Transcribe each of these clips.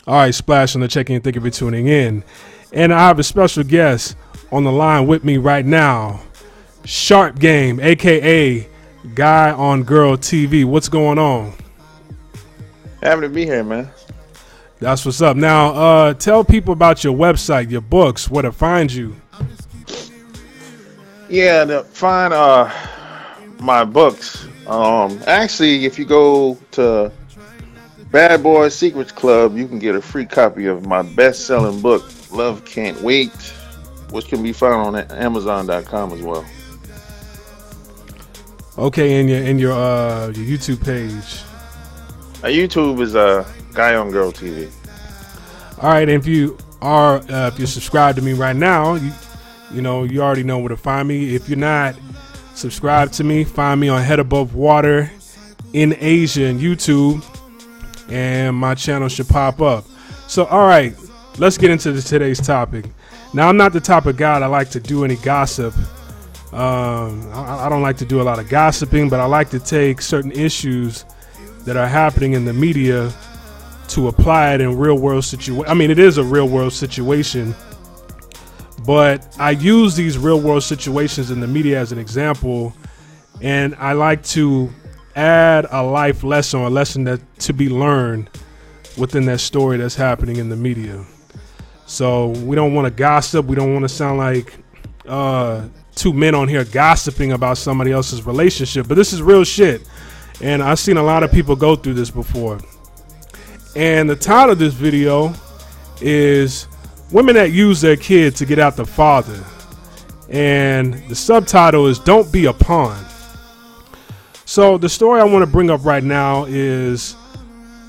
All right, Splash on the check-in. Thank you for tuning in. And I have a special guest on the line with me right now. Sharp Game, a.k.a. Guy on Girl TV. What's going on? Happy to be here, man. That's what's up. Now, tell people about your website, your books, where to find you. Yeah, to find my books. Actually, if you go to Bad Boy Secrets Club, you can get a free copy of my best-selling book, Love Can't Wait, which can be found on Amazon.com as well. Okay, and your YouTube page. YouTube is Guy on Girl TV. All right, and if you subscribed to me right now, you know you already know where to find me. If you're not subscribed to me, find me on Head Above Water in Asia and YouTube, and my channel should pop up. So, all right, let's get into today's topic. Now, I'm not the type of guy that like to do any gossip. I don't like to do a lot of gossiping, but I like to take certain issues that are happening in the media to apply it in real world situation. I mean, it is a real world situation, but I use these real world situations in the media as an example, and I like to add a life lesson or a lesson that to be learned within that story that's happening in the media. So we don't want to gossip. We don't want to sound like two men on here gossiping about somebody else's relationship, but this is real shit. And I've seen a lot of people go through this before. And the title of this video is Women That Use Their Kid to Get Out the Father. And the subtitle is Don't Be a Pawn. So the story I want to bring up right now is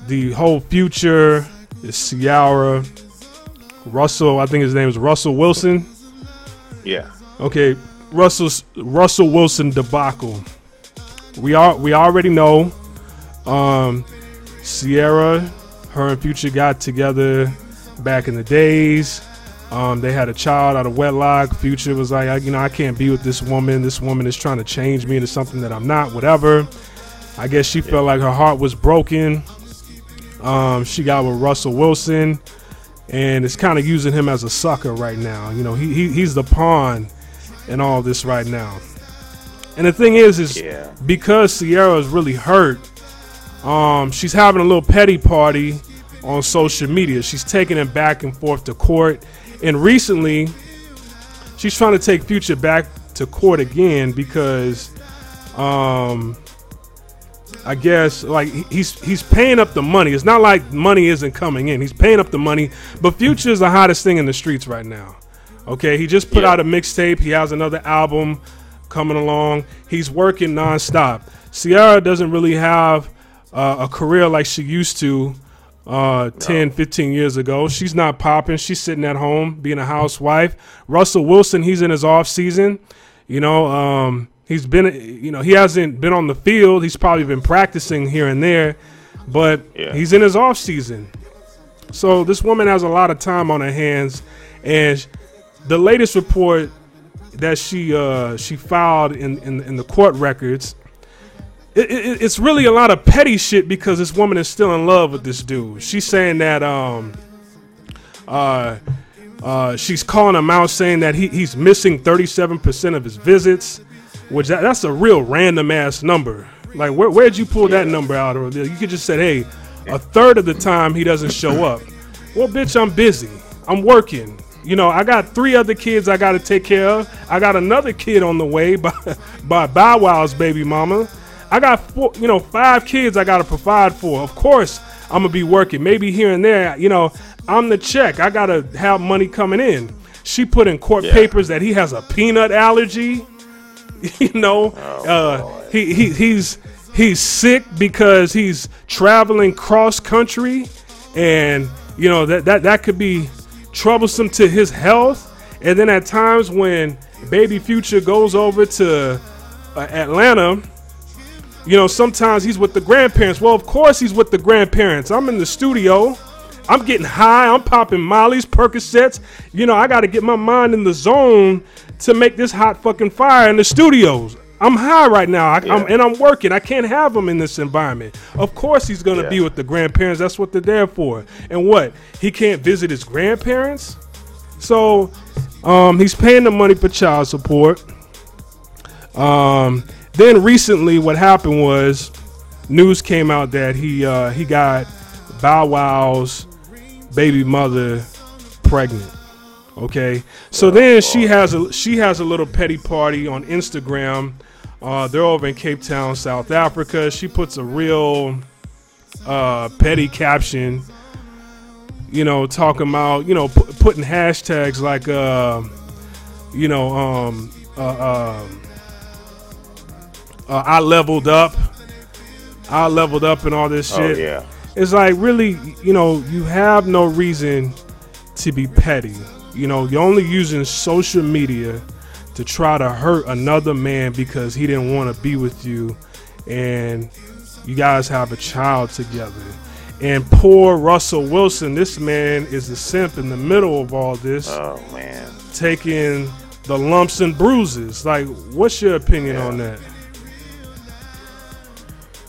the whole Future, is Ciara, Russell, I think his name is Russell Wilson. Yeah. Okay, Russell Wilson debacle. We already know Ciara, her and Future got together back in the days. They had a child out of wedlock. Future was like, I can't be with this woman. This woman is trying to change me into something that I'm not, whatever. I guess she felt like her heart was broken. She got with Russell Wilson and is kind of using him as a sucker right now. You know, he's the pawn in all this right now. And the thing is because Ciara is really hurt, she's having a little petty party on social media. She's taking him back and forth to court. And recently, she's trying to take Future back to court again because I guess like he's paying up the money. It's not like money isn't coming in. He's paying up the money. But Future is the hottest thing in the streets right now. Okay, he just put out a mixtape. He has another album coming along. He's working nonstop. Ciara doesn't really have a career like she used to 10, 15 years ago. She's not popping. She's sitting at home being a housewife. Russell Wilson, he's in his off season. You know, he's been, he hasn't been on the field. He's probably been practicing here and there, but he's in his off season. So this woman has a lot of time on her hands, and the latest report that she filed in the court records, it's really a lot of petty shit because this woman is still in love with this dude. She's saying that she's calling him out, saying that he's missing 37% of his visits, which that's a real random ass number. Like where'd you pull that number out of? You could just say, hey, a third of the time he doesn't show up. Well, bitch, I'm busy. I'm working. You know, I got 3 other kids I got to take care of. I got another kid on the way by Bow Wow's baby mama. I got 5 kids I got to provide for. Of course, I'm going to be working. Maybe here and there, I'm the check. I got to have money coming in. She put in court papers that he has a peanut allergy. He's sick because he's traveling cross country, and that could be troublesome to his health. And then at times when baby Future goes over to Atlanta, sometimes he's with the grandparents. Well, of course he's with the grandparents. I'm in the studio. I'm getting high. I'm popping Molly's, Percocets. I got to get my mind in the zone to make this hot fucking fire in the studios. I'm high right now, I'm working. I can't have him in this environment. Of course he's going to be with the grandparents. That's what they're there for. And what? He can't visit his grandparents? So he's paying the money for child support. Then recently what happened was news came out that he got Bow Wow's baby mother pregnant. Okay, so then she has a little petty party on Instagram. They're over in Cape Town, South Africa. She puts a real petty caption, talking about, putting hashtags like, I leveled up and all this shit. Oh, yeah. It's like, really, you have no reason to be petty. You're only using social media to try to hurt another man because he didn't want to be with you, and you guys have a child together. And poor Russell Wilson, this man is the simp in the middle of all this. Oh, man. Taking the lumps and bruises. Like, what's your opinion on that?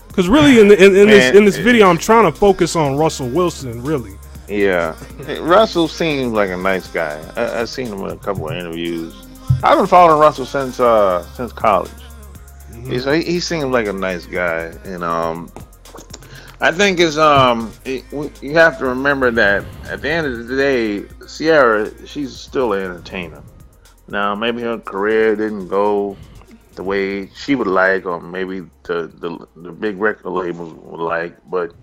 Because really, in this video, I'm trying to focus on Russell Wilson, really. Yeah, Russell seems like a nice guy. I've seen him in a couple of interviews. I've been following Russell since college. Mm-hmm. He seems like a nice guy, and I think you have to remember that at the end of the day, Ciara, she's still an entertainer. Now, maybe her career didn't go the way she would like, or maybe the big record labels would like, but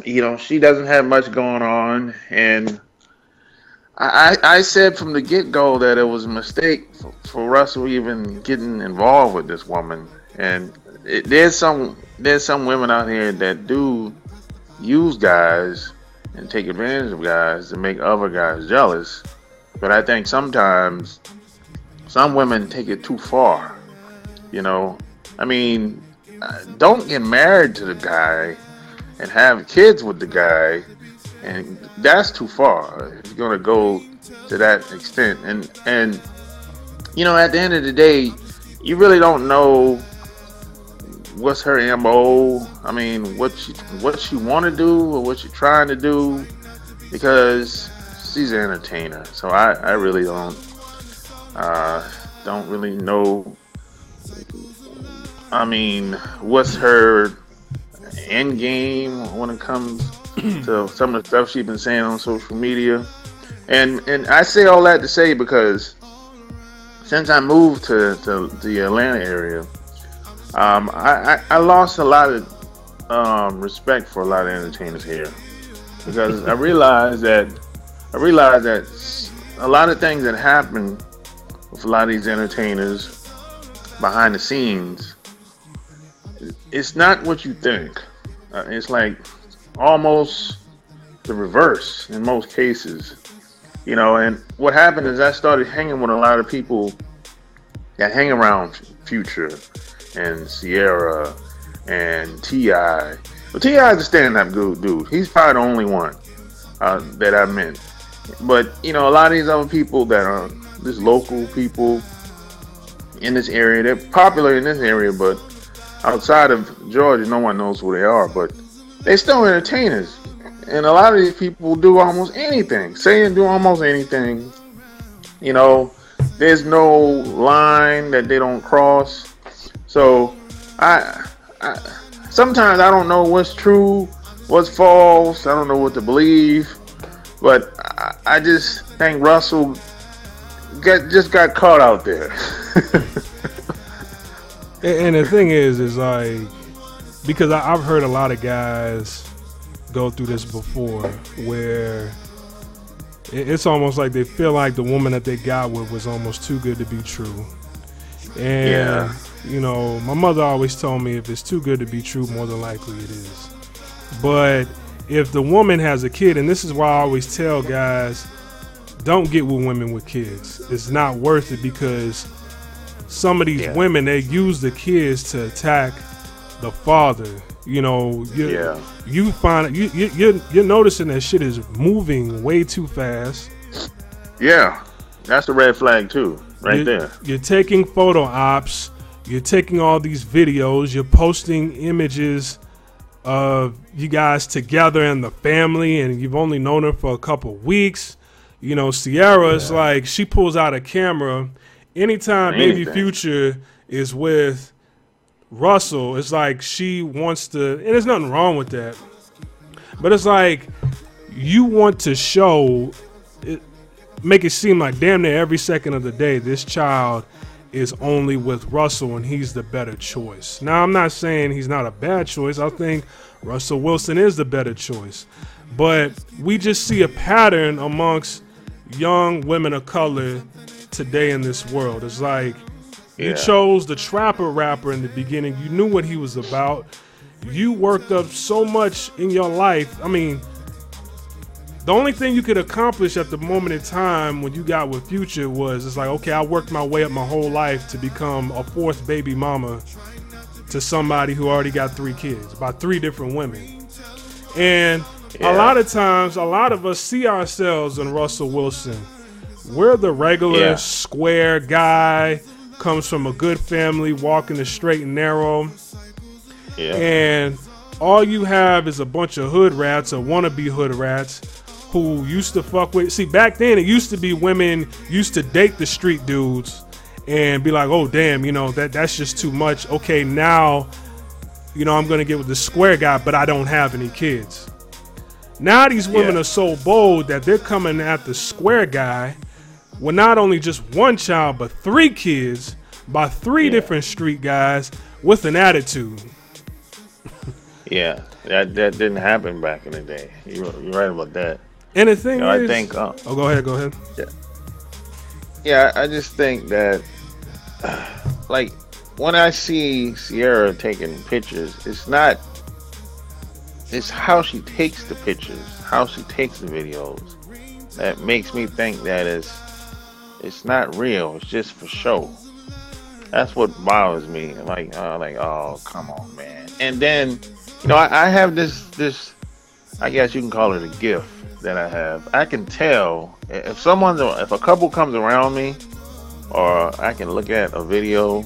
she doesn't have much going on, and I said from the get-go that it was a mistake for Russell even getting involved with this woman. And there's some women out here that do use guys and take advantage of guys to make other guys jealous. But I think sometimes some women take it too far. I mean, don't get married to the guy and have kids with the guy, and that's too far. It's gonna go to that extent, and at the end of the day, you really don't know what's her MO. I mean, what she want to do or what she's trying to do, because she's an entertainer. So I really don't really know. I mean, what's her end game when it comes to some of the stuff she's been saying on social media, and I say all that to say because since I moved to the Atlanta area, I lost a lot of respect for a lot of entertainers here, because I realized that a lot of things that happen with a lot of these entertainers behind the scenes, it's not what you think. It's like almost the reverse in most cases, and what happened is I started hanging with a lot of people that hang around Future and Ciara and T.I. Well, T.I. is a stand-up good dude. He's probably the only one that I met. But, a lot of these other people that are just local people in this area, they're popular in this area, but outside of Georgia, no one knows who they are, but they're still entertainers. And a lot of these people do almost anything, say and do almost anything. There's no line that they don't cross. So I sometimes I don't know what's true, what's false. I don't know what to believe. But I just think Russell just got caught out there. And the thing is like, because I've heard a lot of guys go through this before, where it's almost like they feel like the woman that they got with was almost too good to be true. And, my mother always told me if it's too good to be true, more than likely it is. But if the woman has a kid, and this is why I always tell guys, don't get with women with kids. It's not worth it, because some of these women, they use the kids to attack the father. You find you're noticing that shit is moving way too fast. Yeah, that's a red flag too. right there. You're taking photo ops. You're taking all these videos. You're posting images of you guys together and the family, and you've only known her for a couple weeks. You know, Ciara is like, she pulls out a camera anytime Baby Future is with Russell. It's like she wants to, and there's nothing wrong with that, but it's like you want to show it, make it seem like damn near every second of the day this child is only with Russell and he's the better choice. Now, I'm not saying he's not a bad choice. I think Russell Wilson is the better choice. But we just see a pattern amongst young women of color today in this world. It's like you chose the trapper rapper in the beginning. You knew what he was about. You worked up so much in your life. I mean, the only thing you could accomplish at the moment in time when you got with Future was, it's like, okay, I worked my way up my whole life to become a fourth baby mama to somebody who already got 3 kids by 3 different women. And a lot of times, a lot of us see ourselves in Russell Wilson. We're the regular square guy, comes from a good family, walking the straight and narrow. And all you have is a bunch of hood rats or wannabe hood rats who used to fuck with. See, back then it used to be women used to date the street dudes and be like, oh damn, you know, that's just too much. Okay, now, you know, I'm gonna get with the square guy, but I don't have any kids. Now these women are so bold that they're coming at the square guy with not only just 1 child but 3 kids by 3 different street guys with an attitude. That didn't happen back in the day. You're right about that. And the thing is, I think. Go ahead. I just think that, like, when I see Ciara taking pictures, it's how she takes the pictures, how she takes the videos, that makes me think that it's not real. It's just for show. That's what bothers me. Like, oh, come on, man. And then, you know, I have this. I guess you can call it a gift that I have. I can tell if a couple comes around me, or I can look at a video,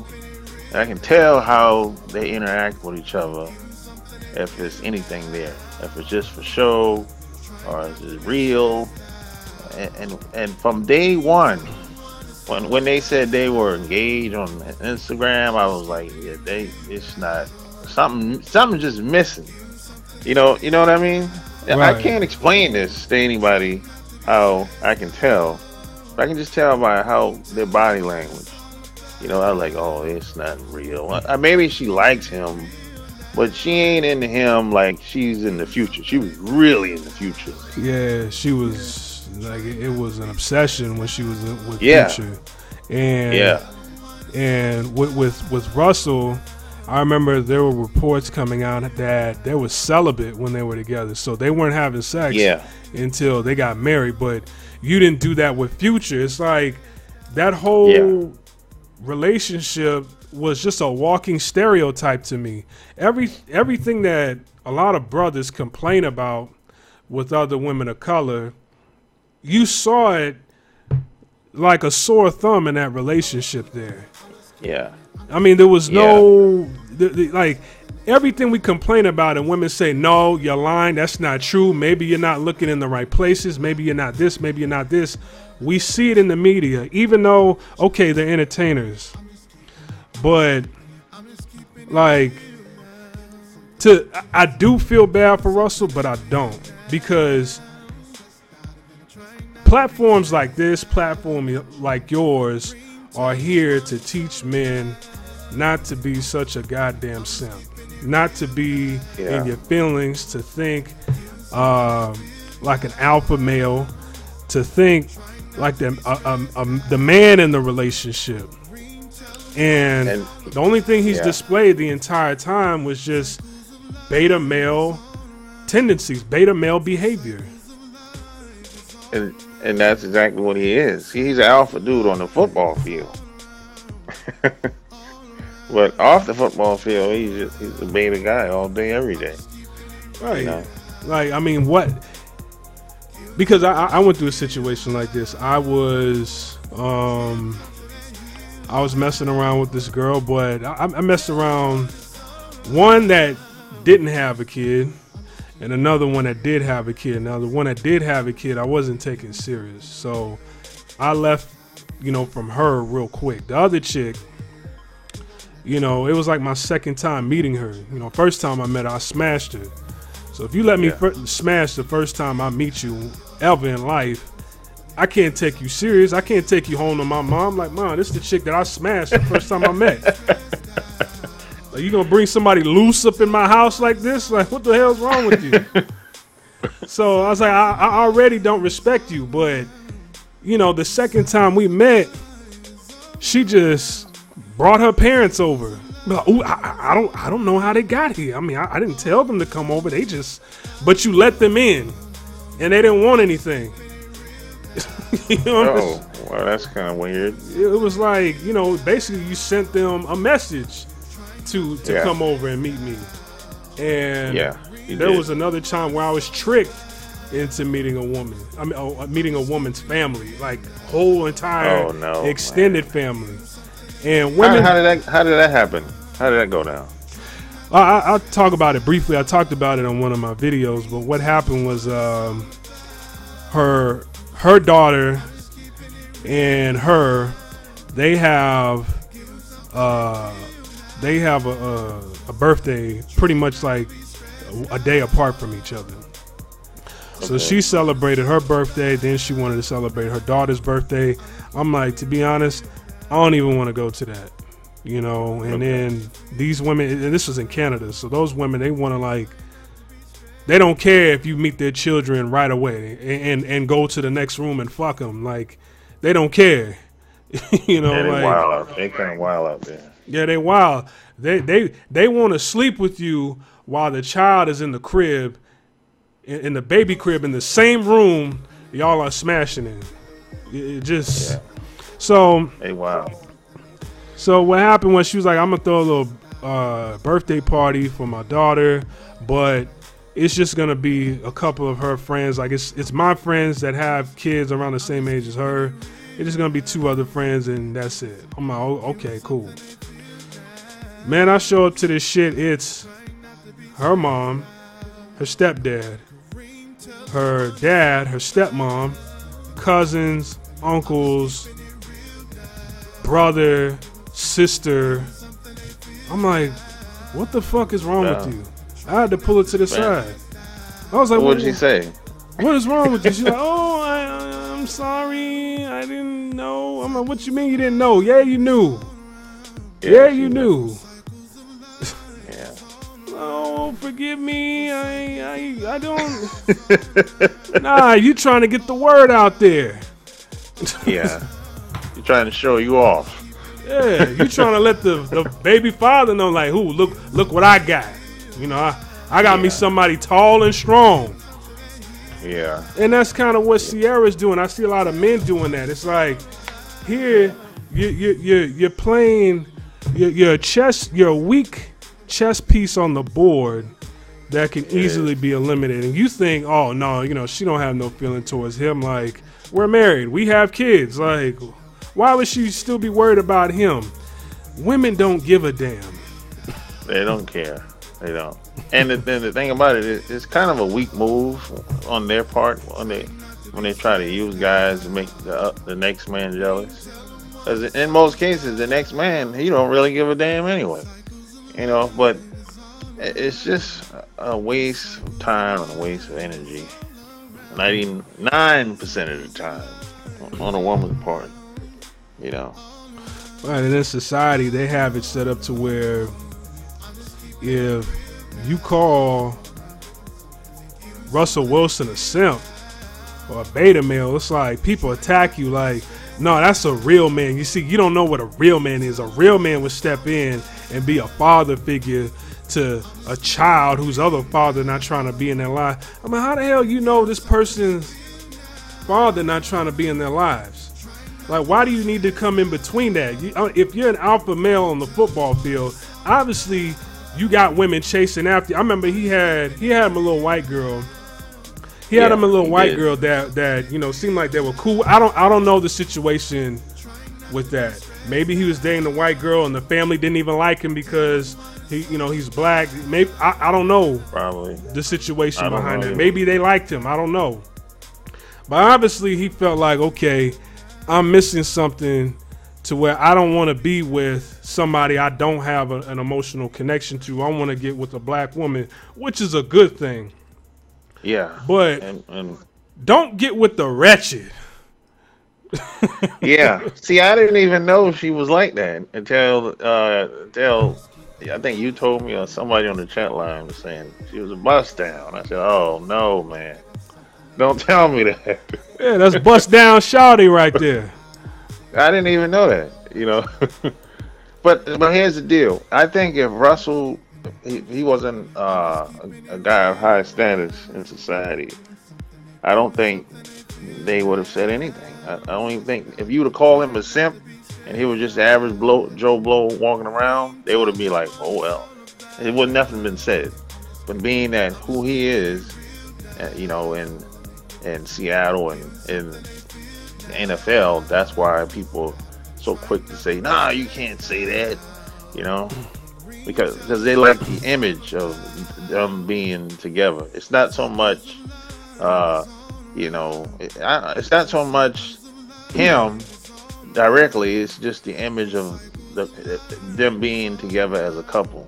and I can tell how they interact with each other. If there's anything there, if it's just for show, or is it real? And from day one, when they said they were engaged on Instagram, I was like, it's not something just missing. You know what I mean? Right. I can't explain this to anybody how I can tell, but I can just tell by how their body language. You know, I was like, oh, it's not real. Maybe she likes him, but she ain't into him like she's in the future. She was really in the future. Yeah, she was like, it was an obsession when she was with Future. And with Russell, I remember there were reports coming out that they were celibate when they were together, so they weren't having sex until they got married. But you didn't do that with Future. It's like that whole relationship was just a walking stereotype to me. Everything that a lot of brothers complain about with other women of color, you saw it like a sore thumb in that relationship there. Yeah. I mean, there was no, like, everything we complain about and women say, no, you're lying, that's not true, maybe you're not looking in the right places, maybe you're not this, maybe you're not this. We see it in the media, even though, okay, they're entertainers. But, like, I do feel bad for Russell, but I don't. Because platforms like this, platform like yours, are here to teach men not to be such a goddamn simp, not to be in your feelings, to think like an alpha male, to think like the man in the relationship. And the only thing he's displayed the entire time was just beta male tendencies, beta male behavior. And that's exactly what he is. He's an alpha dude on the football field. But off the football field, he's a beta guy all day, every day. Right. You know? Like, I mean, what? Because I went through a situation like this. I was I was messing around with this girl, but I messed around one that didn't have a kid and another one that did have a kid. Now, the one that did have a kid, I wasn't taking serious. So I left, from her real quick. The other chick, it was like my second time meeting her. First time I met her, I smashed her. So if you let me smash the first time I meet you ever in life, I can't take you serious. I can't take you home to my mom. Like, Mom, this is the chick that I smashed the first time I met. Like, you gonna bring somebody loose up in my house like this? Like, what the hell's wrong with you? So I was like, I already don't respect you. But, the second time we met, she just brought her parents over. Like, ooh, I don't know how they got here. I mean, I didn't tell them to come over. But you let them in, and they didn't want anything. Well, that's kind of weird. It was like, basically you sent them a message to come over and meet me. And there was another time where I was tricked into meeting a woman. I mean, meeting a woman's family, like whole entire extended family. And women. How did that happen? How did that go down? I'll talk about it briefly. I talked about it on one of my videos, but what happened was her daughter and they have a birthday pretty much like a day apart from each other. So she celebrated her birthday, then she wanted to celebrate her daughter's birthday. I'm like, to be honest, I don't even want to go to that, and then these women, and this was in Canada, so those women, they want to they don't care if you meet their children right away and go to the next room and fuck them. Like, they don't care. They wild out. They kind of wild out there. Yeah, they wild. They want to sleep with you while the child is in the crib, in the baby crib, in the same room y'all are smashing in. It just so. Hey, wow. So what happened was she was like, I'm gonna throw a little birthday party for my daughter, but it's just gonna be a couple of her friends. Like, it's my friends that have kids around the same age as her. It's just gonna be 2 other friends, and that's it. I'm like, oh, okay, cool. Man, I show up to this shit. It's her mom, her stepdad, her dad, her stepmom, cousins, uncles, brother, sister. I'm like, what the fuck is wrong with you? I had to pull it to the side. I was like, what did she say? What is wrong with you? She's like, oh, I'm sorry. I didn't know. I'm like, what you mean you didn't know? Yeah, you knew. Yeah, you knew. Yeah. Oh, forgive me. I don't. Nah, you trying to get the word out there. Yeah. You're trying to show you off. Yeah, you trying to let the baby father know, like, who, look what I got. I got me somebody tall and strong. Yeah. And that's kind of what Ciara's doing. I see a lot of men doing that. It's like, here, you're playing, you're a weak chess piece on the board that can easily be eliminated. And you think, oh, no, she don't have no feeling towards him. Like, we're married. We have kids. Like, why would she still be worried about him? Women don't give a damn. They don't care. They don't. And the thing about it is, it's kind of a weak move on their part when they try to use guys to make the next man jealous. Because in most cases, the next man, he don't really give a damn anyway. But it's just a waste of time and a waste of energy. 99% of the time on a woman's part. Right, and in society, they have it set up to where if you call Russell Wilson a simp or a beta male, it's like people attack you like, no, that's a real man. You see, you don't know what a real man is. A real man would step in and be a father figure to a child whose other father not trying to be in their life. I mean, how the hell you know this person's father not trying to be in their lives? Like, why do you need to come in between that? If you're an alpha male on the football field, obviously you got women chasing after you. I remember he had him a little white girl. He had him a little white girl that seemed like they were cool. I don't know the situation with that. Maybe he was dating a white girl and the family didn't even like him because he's black. Maybe I don't know. Probably the situation behind it. Either. Maybe they liked him. I don't know. But obviously he felt like, okay, I'm missing something to where I don't want to be with somebody I don't have an emotional connection to. I want to get with a black woman, which is a good thing. Yeah. But and don't get with the wretched. Yeah. See, I didn't even know she was like that until I think you told me or somebody on the chat line was saying she was a bust down. I said, "Oh no, man. Don't tell me that." Yeah, that's bust down shawty right there. I didn't even know that, But here's the deal. I think if Russell he wasn't a guy of high status in society, I don't think they would have said anything. I don't even think if you would have called him a simp and he was just the average Joe Blow walking around, they would have been like, "Oh well." It would nothing been said. But being that who he is, in Seattle and in the NFL, that's why people so quick to say, "Nah, you can't say that," because they like the image of them being together. It's not so much, it's not so much him directly. It's just the image of them being together as a couple.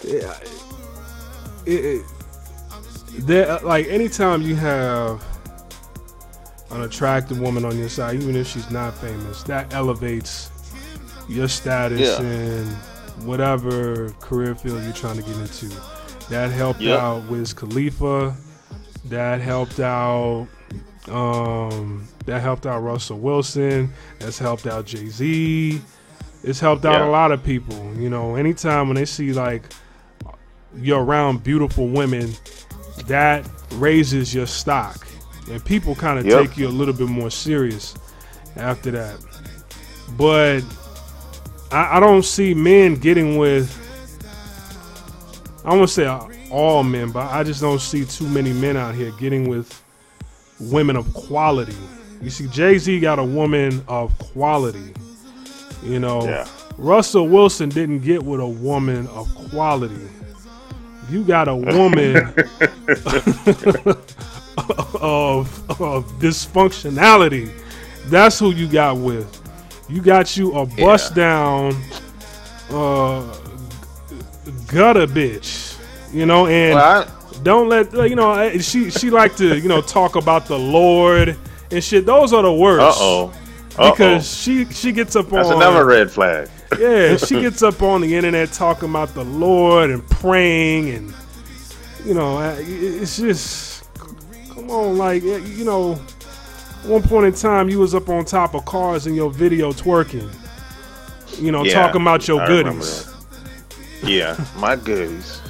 Yeah, like anytime you have an attractive woman on your side, even if she's not famous, that elevates your status in whatever career field you're trying to get into. That helped out Wiz Khalifa. That helped out. That helped out Russell Wilson. That's helped out Jay-Z. It's helped out a lot of people. Anytime when they see like you're around beautiful women, that raises your stock. And people kind of take you a little bit more serious after that. But I don't see men getting with, I won't say all men, but I just don't see too many men out here getting with women of quality. You see, Jay-Z got a woman of quality. Russell Wilson didn't get with a woman of quality. You got a woman of dysfunctionality. That's who you got with. You got you a bust down gutter bitch. And don't let she like to talk about the Lord and shit. Those are the worst. Because she gets up on. That's another red flag. Yeah, she gets up on the internet talking about the Lord and praying, and it's just, come on, like, one point in time you was up on top of cars in your video twerking, talking about your goodies. Yeah, my goodies.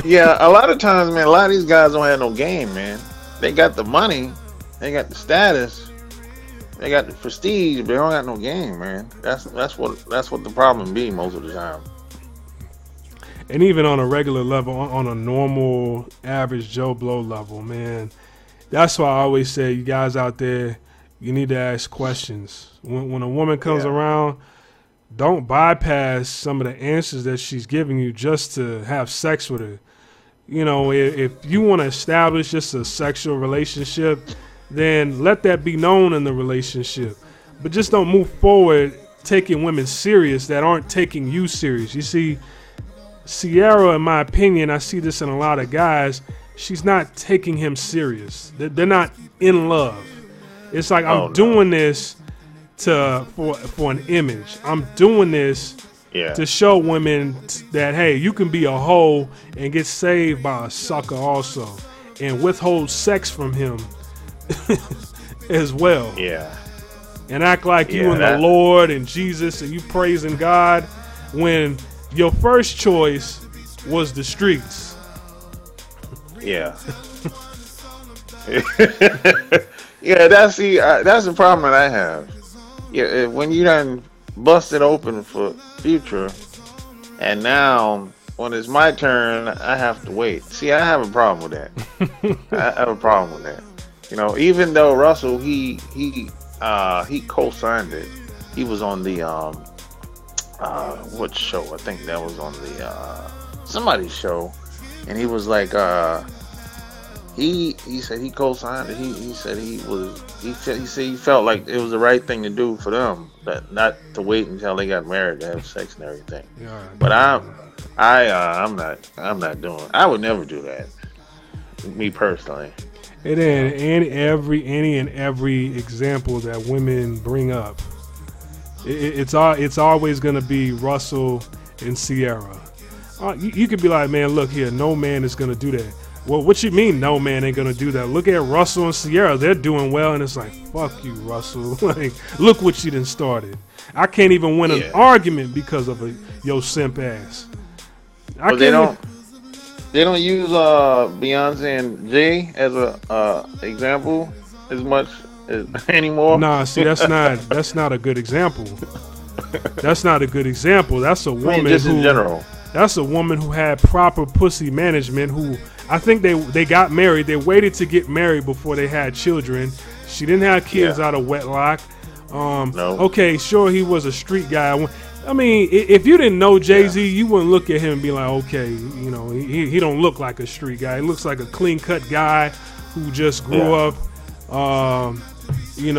Yeah. A lot of times, man, a lot of these guys don't have no game, man. They got the money, they got the status. They got the prestige, but they don't got no game, man. That's what the problem be most of the time. And even on a regular level, on a normal, average Joe Blow level, man, that's why I always say, you guys out there, you need to ask questions. When a woman comes around, don't bypass some of the answers that she's giving you just to have sex with her. If you want to establish just a sexual relationship, then let that be known in the relationship. But just don't move forward taking women serious that aren't taking you serious. You see, Ciara, in my opinion, I see this in a lot of guys, she's not taking him serious. They're not in love. It's like, I'm doing this for an image. I'm doing this to show women that, hey, you can be a hoe and get saved by a sucker also, and withhold sex from him as well. Yeah. And act like you and the Lord and Jesus and you praising God when your first choice was the streets. Yeah. That's the problem that I have. Yeah, when you done busted open for Future, and now when it's my turn, I have to wait. See, I have a problem with that. I have a problem with that. Even though Russell he co-signed it. He was on the what show? I think that was on the somebody's show, and he was like he said he co-signed it. He said he said he felt like it was the right thing to do for them, that not to wait until they got married to have sex and everything. Yeah, but I'm not doing. I would never do that. Me personally. And then any and every example that women bring up, it's always going to be Russell and Ciara. You could be like, man, look here, no man is going to do that. Well, what you mean no man ain't going to do that? Look at Russell and Ciara. They're doing well, and it's like, fuck you, Russell. Like, look what you done started. I can't even win an argument because of yo simp ass. They don't use Beyonce and Jay as a example as much as anymore. Nah, see, that's not a good example. That's not a good example. That's a woman just in general. That's a woman who had proper pussy management. Who I think they got married. They waited to get married before they had children. She didn't have kids out of wedlock. No. Okay, sure, he was a street guy. I mean, if you didn't know Jay-Z, you wouldn't look at him and be like, okay, he don't look like a street guy. He looks like a clean-cut guy who just grew up, in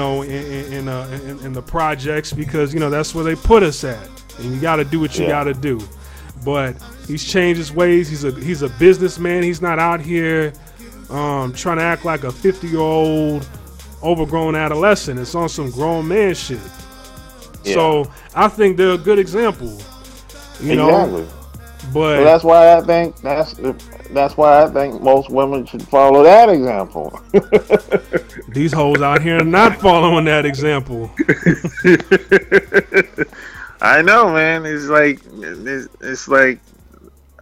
the projects because, that's where they put us at. And you got to do what you got to do. But he's changed his ways. He's a businessman. He's not out here trying to act like a 50-year-old overgrown adolescent. It's on some grown man shit. Yeah. So I think they're a good example, exactly. But so that's why I think most women should follow that example. These hoes out here are not following that example. I know, man. It's like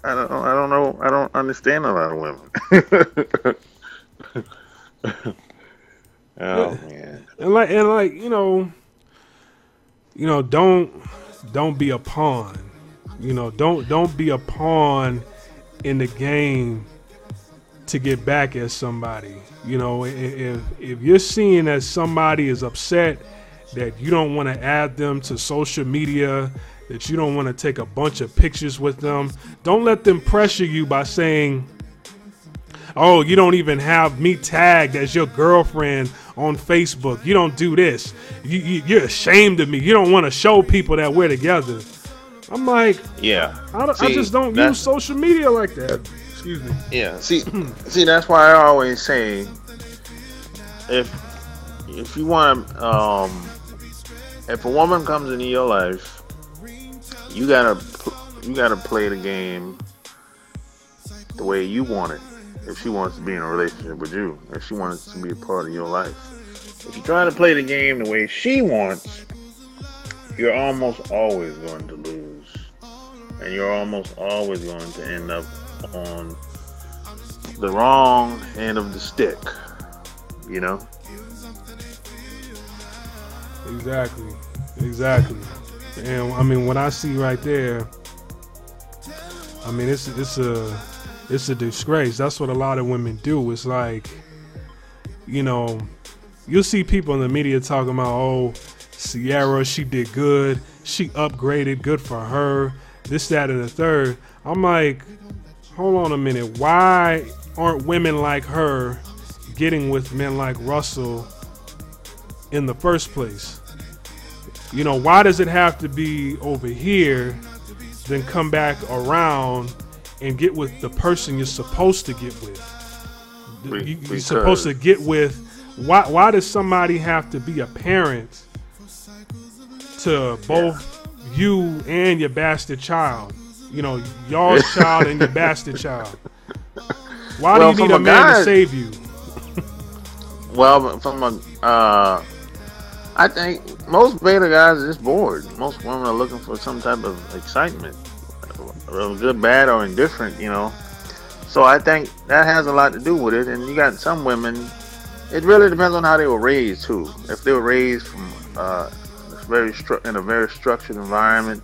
I don't know. I don't understand a lot of women. Oh man. And don't be a pawn. Don't be a pawn in the game to get back at somebody. If you're seeing that somebody is upset, that you don't want to add them to social media, that you don't want to take a bunch of pictures with them, don't let them pressure you by saying, oh, you don't even have me tagged as your girlfriend on Facebook. You don't do this. You're ashamed of me. You don't want to show people that we're together. I'm like, I just don't use social media like that. Excuse me. Yeah. See, that's why I always say, if you want, if a woman comes into your life, you gotta play the game the way you want it. If she wants to be in a relationship with you, if she wants to be a part of your life, if you try to play the game the way she wants, you're almost always going to lose, and you're almost always going to end up on the wrong end of the stick. Exactly. And I mean, what I see right there, I mean, it's a disgrace. That's what a lot of women do. It's like, you'll see people in the media talking about, oh, Ciara, she did good, she upgraded, good for her, this, that, and the third. I'm like, hold on a minute. Why aren't women like her getting with men like Russell in the first place? Why does it have to be over here, then come back around and get with the person you're supposed to get with? You're supposed to get with. Why does somebody have to be a parent to both you and your bastard child? Y'all's child and your bastard child. Why do you need a man to save you? Well, I think most beta guys are just bored. Most women are looking for some type of excitement, good, bad, or indifferent, So I think that has a lot to do with it. And you got some women, it really depends on how they were raised, too. If they were raised from in a very structured environment,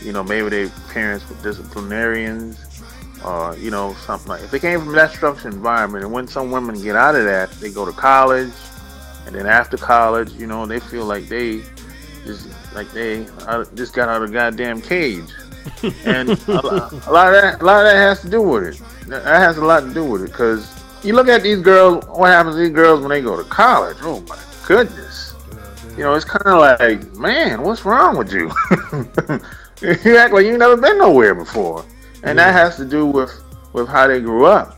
maybe their parents were disciplinarians, something like if they came from that structured environment, and when some women get out of that, they go to college, and then after college, they feel like they just got out of the goddamn cage, and a lot of that has to do with it. That has a lot to do with it, because you look at these girls. What happens to these girls when they go to college? Oh my goodness! It's kind of like, man, what's wrong with you? You act like you've never been nowhere before, and that has to do with how they grew up.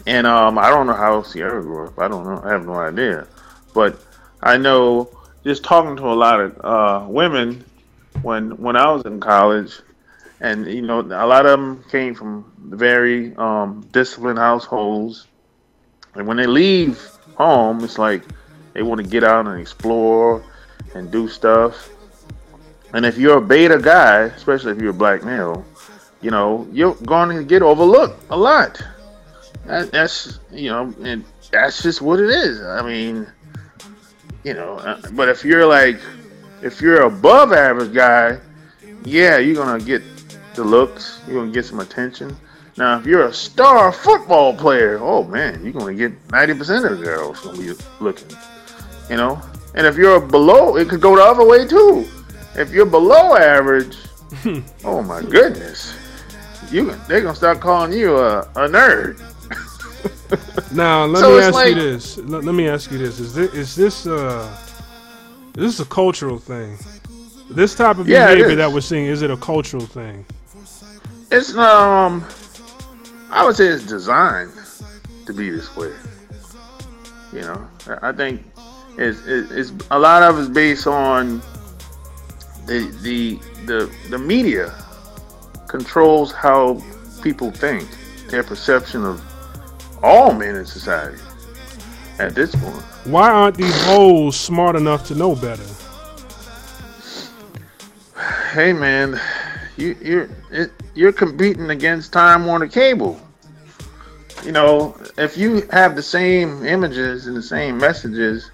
And I don't know how Ciara grew up. I don't know. I have no idea. But I know just talking to a lot of women when I was in college, and a lot of them came from very disciplined households, and when they leave home, it's like they want to get out and explore and do stuff. And if you're a beta guy, especially if you're a black male, you're going to get overlooked a lot. That's and that's just what it is. I mean, but if you're above average guy, yeah, you're gonna get the looks. You're gonna get some attention. Now, if you're a star football player, oh man, you're gonna get 90% of the girls gonna be looking. And if you're below, it could go the other way too. If you're below average, oh my goodness, they're gonna start calling you a nerd. Now let me ask you this. Let me ask you this: Is this a cultural thing? This type of behavior that we're seeing, is it a cultural thing? It's I would say it's designed to be this way. I think it's a lot of it's based on the media controls how people think, their perception of all men in society at this point. Why aren't these hoes smart enough to know better? Hey man, you're competing against Time Warner Cable. If you have the same images and the same messages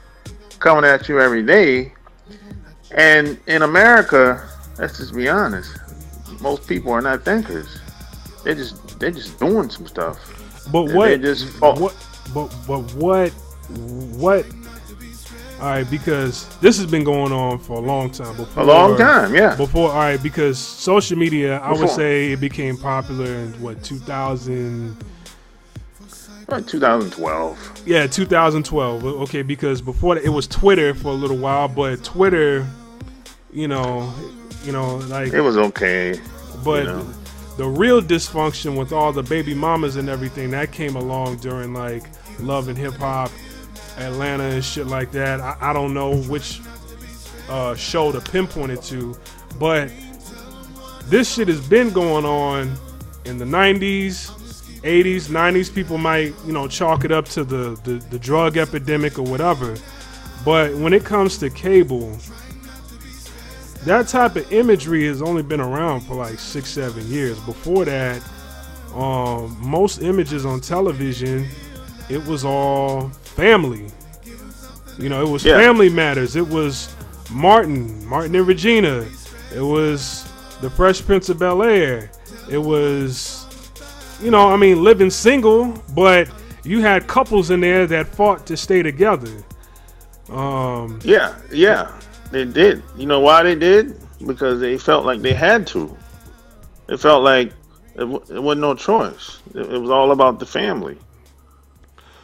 coming at you every day, and in America, let's just be honest, most people are not thinkers. They're just doing some stuff. But what? All right, because this has been going on for a long time. Yeah. Because social media, I would say it became popular in 2000. Like 2012. Yeah, 2012. Okay, because before that, it was Twitter for a little while, but Twitter, like it was okay. But the real dysfunction with all the baby mamas and everything that came along during like Love and Hip Hop, Atlanta and shit like that. I don't know which show to pinpoint it to, but this shit has been going on in the 90s, 80s, 90s. People might, chalk it up to the drug epidemic or whatever. But when it comes to cable, that type of imagery has only been around for like 6-7 years. Before that, most images on television, it was all family. It was Family Matters. It was Martin and Regina. It was The Fresh Prince of Bel-Air. It was, Living Single, but you had couples in there that fought to stay together. Yeah, they did. You know why they did? Because they felt like they had to. It felt like it wasn't no choice. It was all about the family.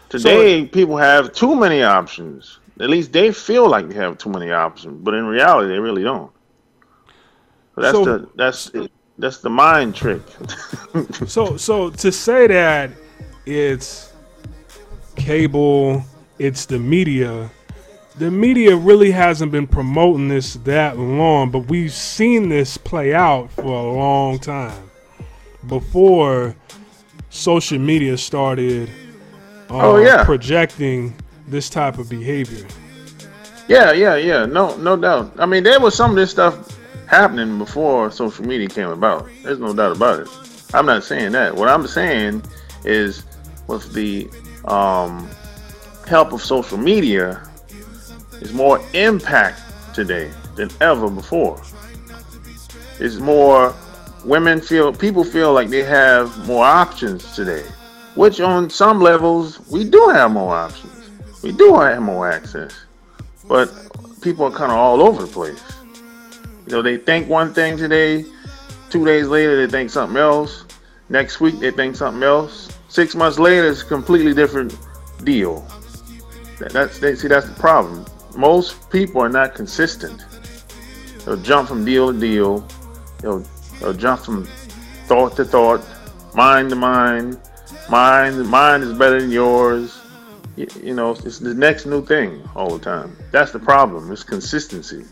Today, people have too many options. At least they feel like they have too many options, but in reality, they really don't. That's the mind trick. So to say that it's cable, it's the media really hasn't been promoting this that long, but we've seen this play out for a long time before social media started projecting this type of behavior. Yeah. No doubt. I mean, there was some of this stuff happening before social media came about. There's no doubt about it. I'm not saying that. What I'm saying is with the help of social media, there's more impact today than ever before. It's more people feel like they have more options today, which on some levels we do have more options. We do have more access, but people are kind of all over the place. They think one thing today, 2 days later they think something else. Next week they think something else. 6 months later it's a completely different deal. That's the problem. Most people are not consistent. They'll jump from deal to deal. They'll jump from thought to thought, mind to mind. Mine is better than yours. It's the next new thing all the time. That's the problem. It's consistency.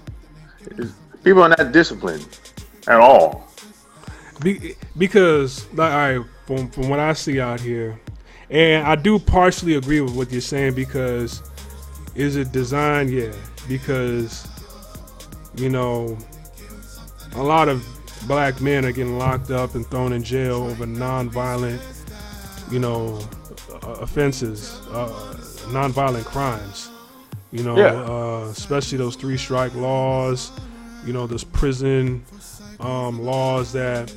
People are not disciplined at all. Because, all right, from what I see out here, and I do partially agree with what you're saying, because is it designed? Yeah, because a lot of black men are getting locked up and thrown in jail over non-violent, offenses, non-violent crimes. Especially those 3-strike laws. Those prison laws that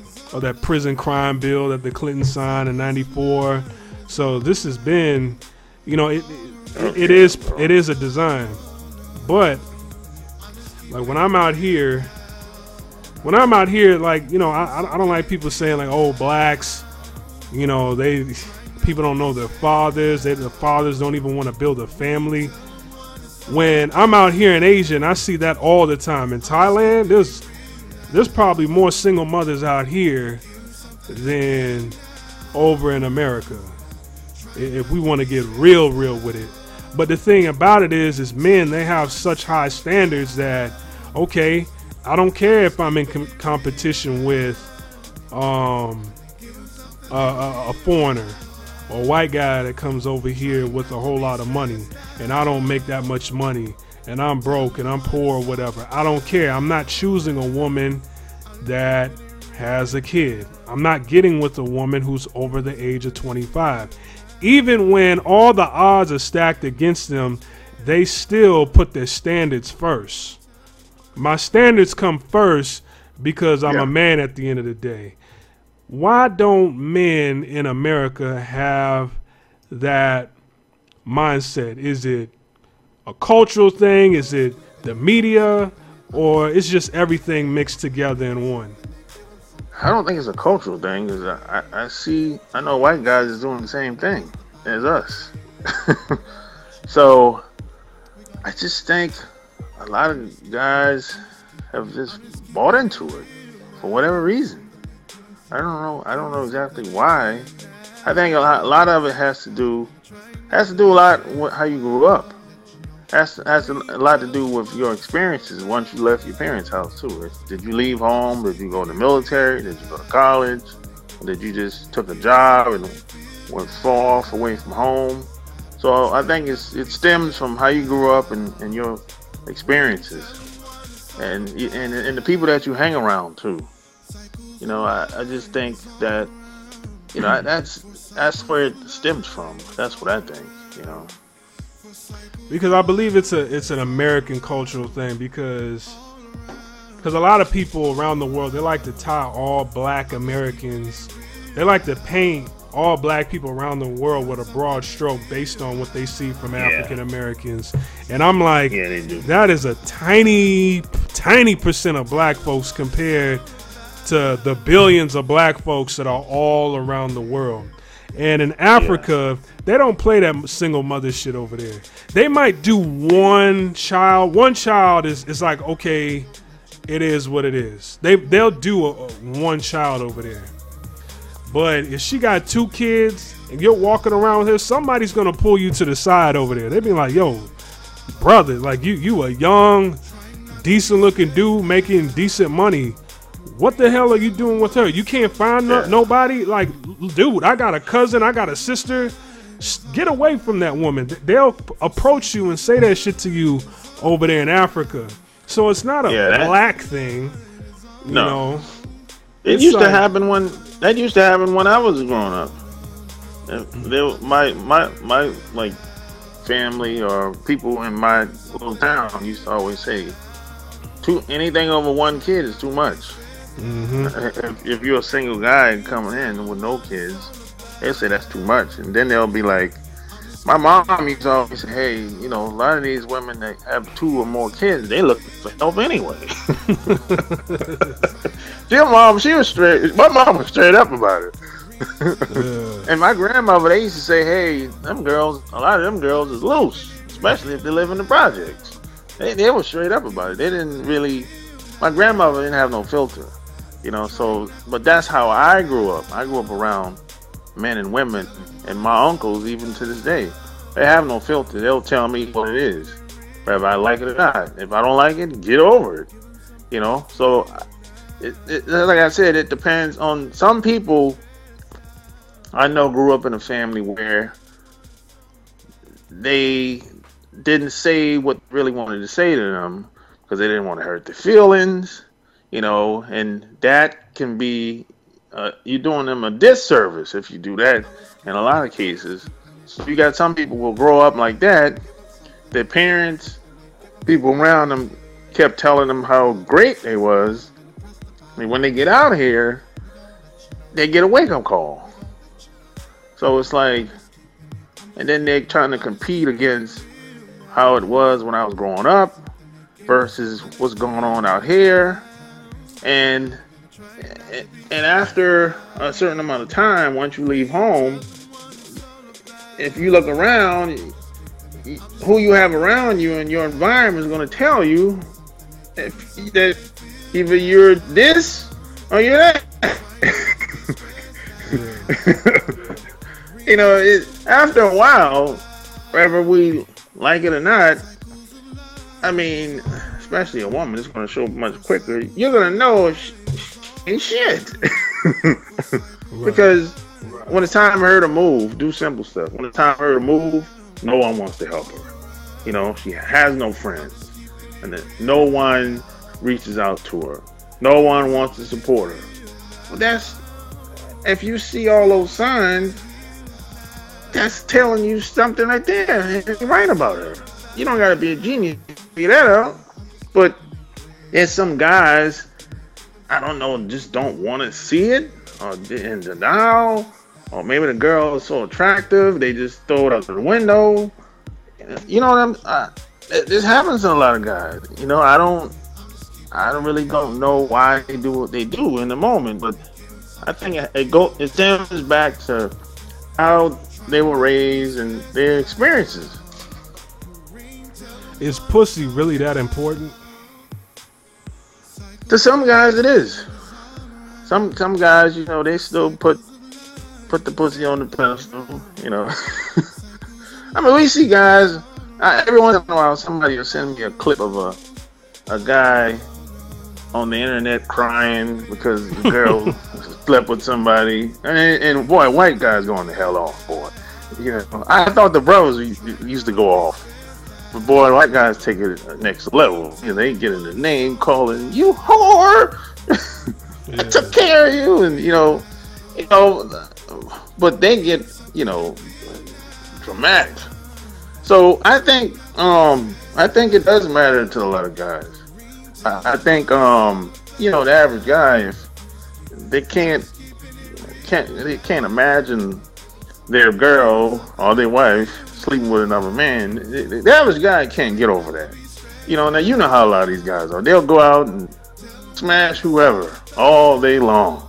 prison crime bill that the Clintons signed in '94. So this has been, it is a design, but like when I'm out here, like I don't like people saying like, oh, blacks, people don't know their fathers. The fathers don't even want to build a family. When I'm out here in Asia, and I see that all the time. In Thailand, there's probably more single mothers out here than over in America, if we want to get real with it. But the thing about it is men, they have such high standards that, okay, I don't care if I'm in competition with a foreigner or a white guy that comes over here with a whole lot of money, and I don't make that much money, and I'm broke and I'm poor or whatever. I don't care. I'm not choosing a woman that has a kid. I'm not getting with a woman who's over the age of 25. Even when all the odds are stacked against them, they still put their standards first. My standards come first because I'm a man at the end of the day. Why don't men in America have that mindset? Is it a cultural thing? Is it the media? Or it's just everything mixed together in one? I don't think it's a cultural thing, because I know white guys is doing the same thing as us. So I just think a lot of guys have just bought into it for whatever reason. I don't know exactly why. I think a lot of it has to do a lot with how you grew up. Has a lot to do with your experiences once you left your parents' house too. Did you leave home? Did you go to the military? Did you go to college? Or did you just took a job and went far off away from home? So I think it stems from how you grew up and your experiences, and the people that you hang around too. I just think that that's where it stems from. That's what I think. Because I believe it's an American cultural thing, because a lot of people around the world, they like to tie all black Americans, they like to paint all black people around the world with a broad stroke based on what they see from African Americans. And I'm like, that is a tiny percent of black folks compared to the billions of black folks that are all around the world. And in Africa, they don't play that single mother shit over there. They might do one child. One child is like, okay, it is what it is. They'll do a one child over there. But if she got 2 kids and you're walking around with her, somebody's gonna pull you to the side over there. They be like, yo, brother, like you a young, decent looking dude making decent money. What the hell are you doing with her? You can't find nobody? Like, dude, I got a cousin, I got a sister. Get away from that woman. They'll approach you and say that shit to you over there in Africa. So it's not a black thing. You know. It used to happen when I was growing up. My like family or people in my little town used to always say, anything over 1 kid is too much. If you're a single guy coming in with no kids, they'll say that's too much, and then they'll be like, my mom used to always say, hey, you know, a lot of these women that have 2 or more kids, they look for help anyway. She was straight. My mom was straight up about it. And my grandmother, they used to say, hey, them girls, a lot of them girls is loose, especially if they live in the projects. They were straight up about it. They didn't really, my grandmother didn't have no filter, you know, so, but that's how I grew up. I grew up around men and women, and my uncles, even to this day, they have no filter. They'll tell me what it is, whether I like it or not. If I don't like it, get over it, you know. So, like I said, it depends on some people. I know grew up in a family where they didn't say what they really wanted to say to them because they didn't want to hurt their feelings, you know, and that can be you're doing them a disservice if you do that in a lot of cases. So you got some people will grow up like that. Their parents, people around them kept telling them how great they was. I mean, when they get out here, they get a wake-up call. So it's like, and then they're trying to compete against how it was when I was growing up versus what's going on out here. And after a certain amount of time, once you leave home, if you look around, who you have around you and your environment is going to tell you that either you're this or you're that. You know, after a while, whether we like it or not, I mean, especially a woman, it's going to show much quicker. You're going to know she ain't shit. Because when it's time for her to move, do simple stuff. When it's time for her to move, no one wants to help her. You know, she has no friends. And then no one reaches out to her. No one wants to support her. Well, that's, if you see all those signs, that's telling you something right there. And you're right about her. You don't got to be a genius to figure that out. But there's some guys, I don't know, just don't want to see it, or in denial, or maybe the girl is so attractive, they just throw it out the window. You know what this happens to a lot of guys. You know, I don't really don't know why they do what they do in the moment, but I think it stems back to how they were raised and their experiences. Is pussy really that important? To some guys, it is. Some guys, you know, they still put the pussy on the pedestal. You know, I mean, we see guys. Every once in a while, somebody will send me a clip of a guy on the internet crying because the girl slept with somebody, and boy, white guys going to hell off for it. You know, I thought the brothers used to go off. But boy, white guys take it next level. You know, they get in the name calling, you whore. I took care of you, and you know, but they get, you know, dramatic. So I think it does matter to a lot of guys. I think you know, the average guy, if they can't imagine their girl or their wife sleeping with another man, the average guy can't get over that. You know, now you know how a lot of these guys are. They'll go out and smash whoever all day long.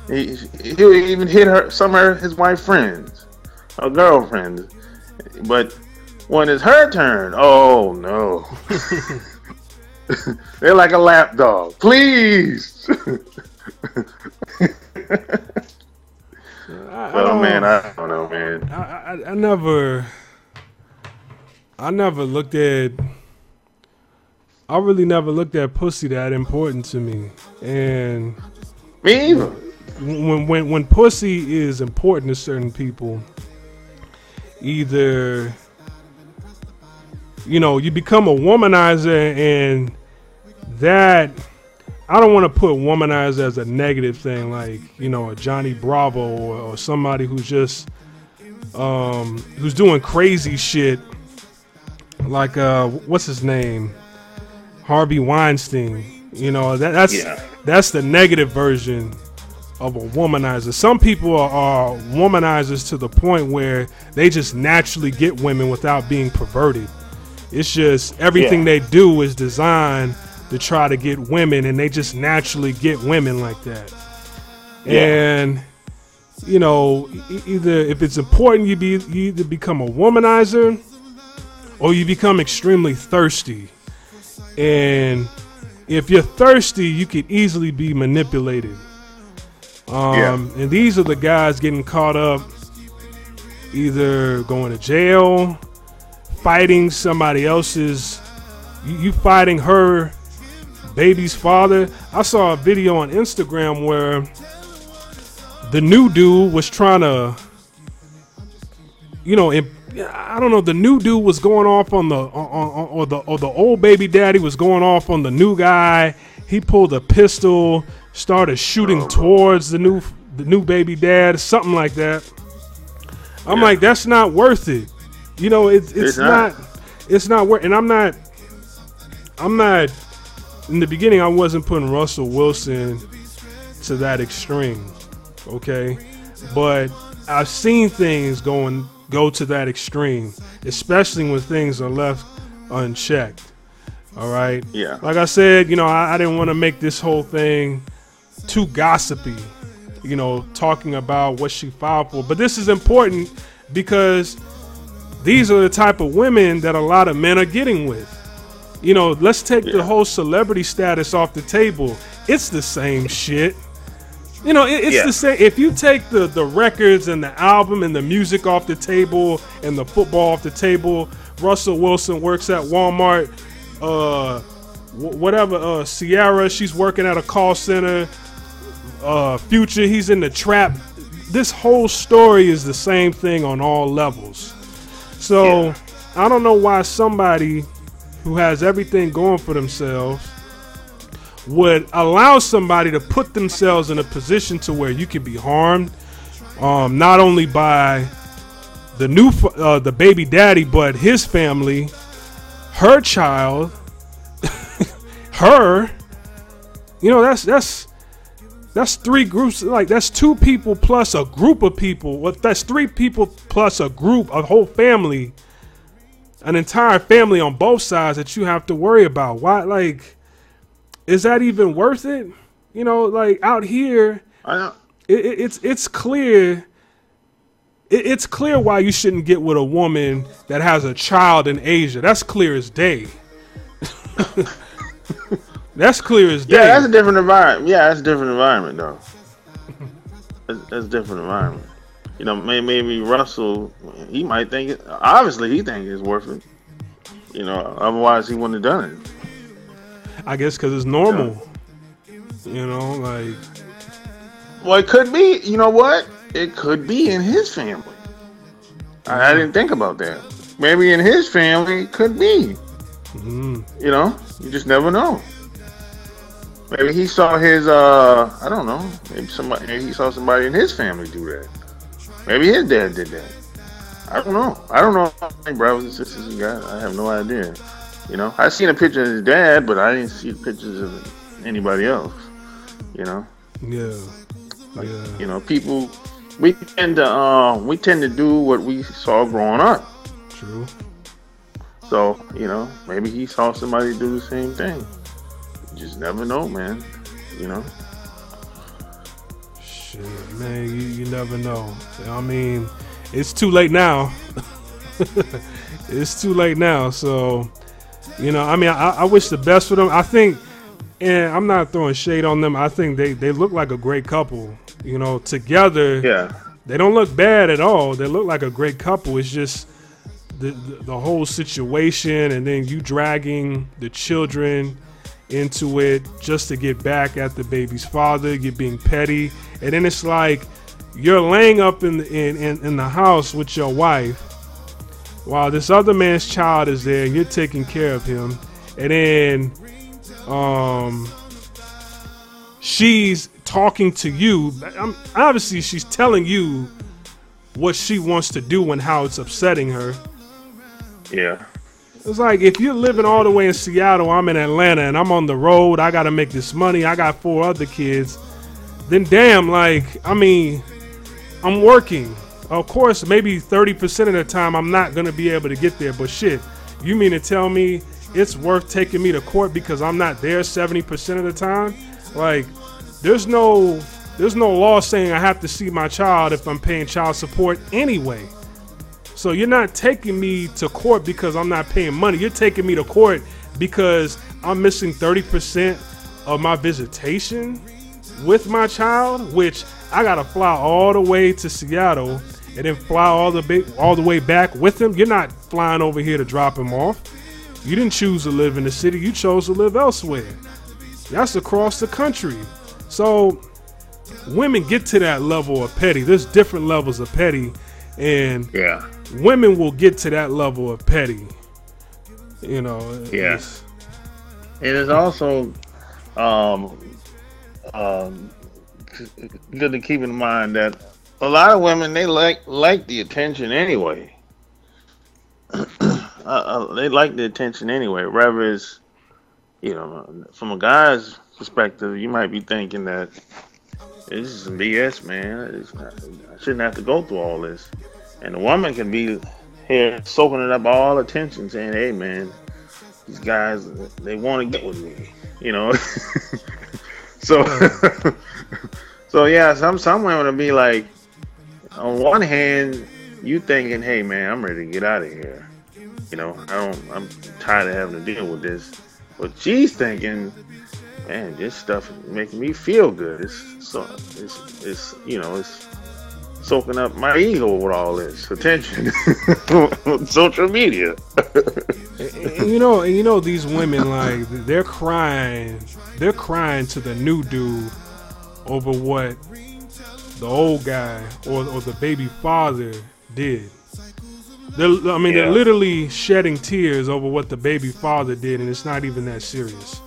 He'll even hit some of his wife's friends or girlfriends. But when it's her turn, oh no. They're like a lap dog. Please. I don't know, man. I really never looked at pussy that important to me. And me either. When pussy is important to certain people, either, you know, you become a womanizer, and that, I don't want to put womanizer as a negative thing, like, you know, a Johnny Bravo or somebody who's just who's doing crazy shit, like what's his name, Harvey Weinstein. You know, that's the negative version of a womanizer. Some people are womanizers to the point where they just naturally get women without being perverted. It's just everything they do is designed to try to get women, and they just naturally get women like that. And you know, either if it's important, you either become a womanizer or you become extremely thirsty. And if you're thirsty, you could easily be manipulated. And these are the guys getting caught up, either going to jail, fighting somebody else's, you fighting her baby's father. I saw a video on Instagram where the new dude was trying to, you know, I don't know, the new dude was going off on or the old baby daddy was going off on the new guy. He pulled a pistol, started shooting towards the new baby dad, something like that. I'm like, that's not worth it. You know, it's not worth. And I'm not. In the beginning, I wasn't putting Russell Wilson to that extreme. Okay, but I've seen things go to that extreme, especially when things are left unchecked. All right. Yeah. Like I said, you know, I didn't want to make this whole thing too gossipy, you know, talking about what she filed for. But this is important because these are the type of women that a lot of men are getting with. You know, let's take the whole celebrity status off the table. It's the same shit. You know, it's the same. If you take the records and the album and the music off the table and the football off the table, Russell Wilson works at Walmart. Whatever. Ciara, she's working at a call center. Future, he's in the trap. This whole story is the same thing on all levels. So I don't know why somebody who has everything going for themselves would allow somebody to put themselves in a position to where you can be harmed, not only by the baby daddy, but his family, her child, her. You know, that's three groups. Like, that's two people plus a group of people. Well, that's three people plus a group, a whole family, an entire family on both sides that you have to worry about. Why, like, is that even worth it? You know, like, out here, it's clear. It's clear why you shouldn't get with a woman that has a child in Asia. That's clear as day. That's clear as day. Yeah, that's a different environment. Yeah, that's a different environment, though. That's a different environment. You know, maybe Russell, he might think it. Obviously, he thinks it's worth it. You know, otherwise he wouldn't have done it. I guess because it's normal. You know, like. Well, it could be. You know what? It could be in his family. I didn't think about that. Maybe in his family, it could be. Mm-hmm. You know, you just never know. Maybe he saw his, I don't know. Maybe he saw somebody in his family do that. Maybe his dad did that. I don't know. I don't know how many brothers and sisters he got. I have no idea. You know, I seen a picture of his dad, but I didn't see pictures of anybody else. You know. Yeah. Like, you know, people. We tend to do what we saw growing up. True. So, you know, maybe he saw somebody do the same thing. You just never know, man. You know. Shit, man, you never know. I mean, it's too late now. It's too late now. So, you know, I mean, I wish the best for them. I think, and I'm not throwing shade on them. I think they look like a great couple. You know, together. Yeah. They don't look bad at all. They look like a great couple. It's just the whole situation, and then you dragging the children into it just to get back at the baby's father. You're being petty, and then it's like you're laying up in the house with your wife while this other man's child is there, and you're taking care of him, and then she's talking to you. Obviously, she's telling you what she wants to do and how it's upsetting her. Yeah. It's like if you're living all the way in Seattle, I'm in Atlanta, and I'm on the road. I got to make this money. I got 4 other kids. Then damn, like, I mean, I'm working. Of course, maybe 30% of the time I'm not going to be able to get there. But shit, you mean to tell me it's worth taking me to court because I'm not there 70% of the time? Like, there's no law saying I have to see my child if I'm paying child support anyway. So you're not taking me to court because I'm not paying money. You're taking me to court because I'm missing 30% of my visitation with my child, which I gotta fly all the way to Seattle and then fly all the way back with him. You're not flying over here to drop him off. You didn't choose to live in the city. You chose to live elsewhere. That's across the country. So women get to that level of petty. There's different levels of petty, and Yeah. women will get to that level of petty. You know. Yeah. It is also good to keep in mind that a lot of women, they like the attention anyway. They like the attention anyway. Whether it's, you know, from a guy's perspective, you might be thinking that this is some BS, man. I shouldn't have to go through all this. And the woman can be here soaking it up all attention, saying, "Hey, man, these guys, they want to get with me," you know. So, so yeah, some women will be like, on one hand, you thinking, "Hey, man, I'm ready to get out of here," you know. I'm tired of having to deal with this. But she's thinking, "Man, this stuff is making me feel good. It's you know, it's soaking up my ego with all this attention on social media." And you know these women, like, they're crying to the new dude over what the old guy or the baby father did. They're literally shedding tears over what the baby father did, and it's not even that serious.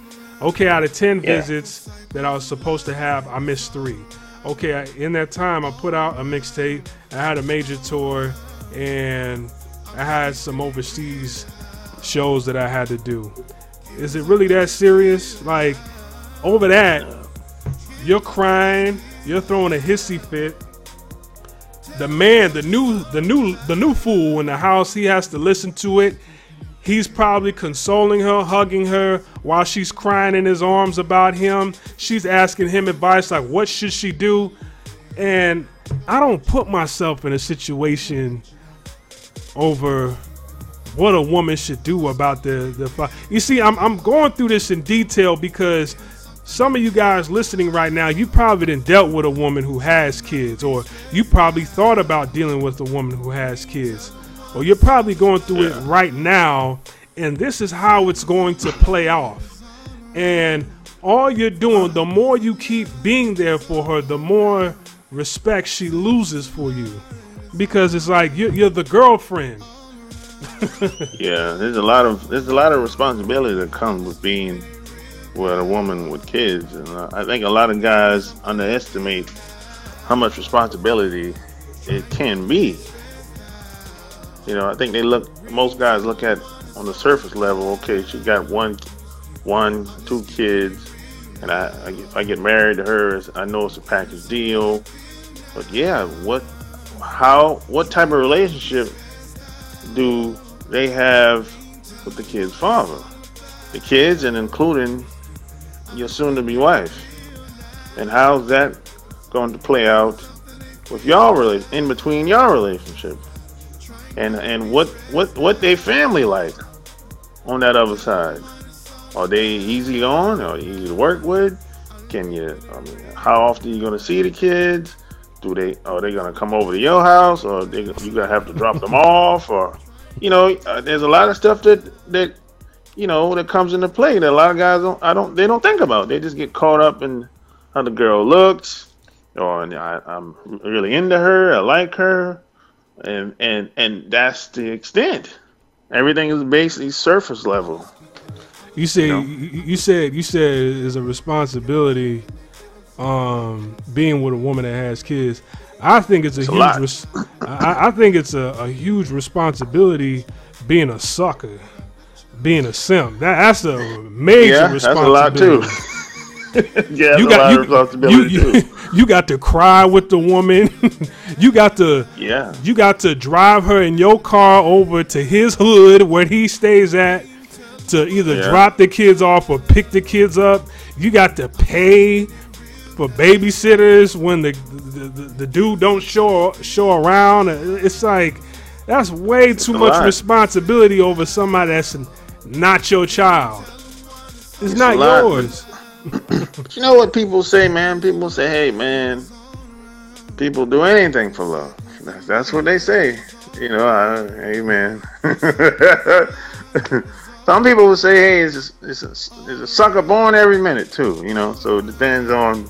Okay, out of 10 visits that I was supposed to have, I missed 3. Okay, in that time, I put out a mixtape. I had a major tour, and I had some overseas shows that I had to do. Is it really that serious? Like, over that, you're crying, you're throwing a hissy fit. The man, the new fool in the house, he has to listen to it. He's probably consoling her, hugging her while she's crying in his arms about him. She's asking him advice like, what should she do? And I don't put myself in a situation over what a woman should do about the. You see, I'm going through this in detail because some of you guys listening right now, you probably done dealt with a woman who has kids, or you probably thought about dealing with a woman who has kids. Or you're probably going through it right now, and this is how it's going to play off. And all you're doing, the more you keep being there for her, the more respect she loses for you, because it's like you're the girlfriend. Yeah, there's a lot of responsibility that comes with being with a woman with kids, and I think a lot of guys underestimate how much responsibility it can be. You know, I think most guys look at on the surface level, okay, she got one, 2 kids, and if I get married to her, I know it's a package deal. But yeah, what type of relationship do they have with the kid's father? The kids, and including your soon-to-be wife. And how's that going to play out with in between your relationship? And what they family like on that other side? Are they easy on or easy to work with? How often are you gonna see the kids? Are they gonna come over to your house, or you gonna have to drop them off? Or, you know, there's a lot of stuff that you know that comes into play that a lot of guys don't think about. They just get caught up in how the girl looks, or I'm really into her, I like her. And that's the extent. Everything is basically surface level. You said it's a responsibility being with a woman that has kids. I think it's I think it's a huge responsibility being a sucker. being a simp. That's a major responsibility. That's a lot too. Yeah, you got a lot of responsibility too. You got to cry with the woman. You got to drive her in your car over to his hood where he stays at to either drop the kids off or pick the kids up. You got to pay for babysitters when the dude don't show around. It's like that's way too much responsibility over somebody that's not your child. It's not yours. But you know what people say, man? People say, "Hey, man, people do anything for love." That's what they say. You know, hey, man. Some people will say, "Hey, it's a sucker born every minute too." You know, so it depends on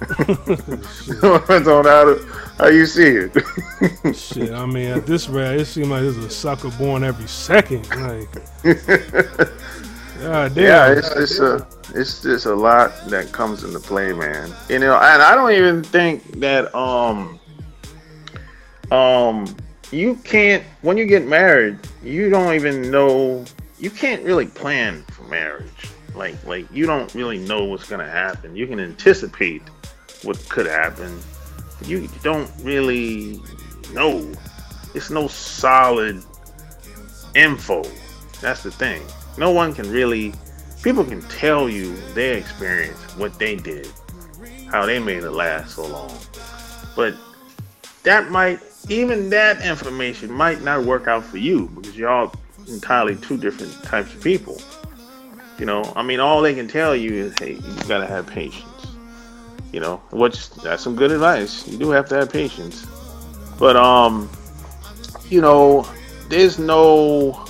how you see it. Shit, I mean, at this rate, it seems like there's a sucker born every second. Like, God damn. Yeah, it's just a lot that comes into play, man. You know, and I don't even think that you can't, when you get married, you don't even know, you can't really plan for marriage. Like you don't really know what's gonna happen. You can anticipate what could happen. You don't really know. It's no solid info. That's the thing. No one can really. People can tell you their experience, what they did, how they made it last so long. But even that information might not work out for you because you're all entirely two different types of people. You know, I mean, all they can tell you is, hey, you gotta have patience. You know, which that's some good advice. You do have to have patience. But, you know, there's no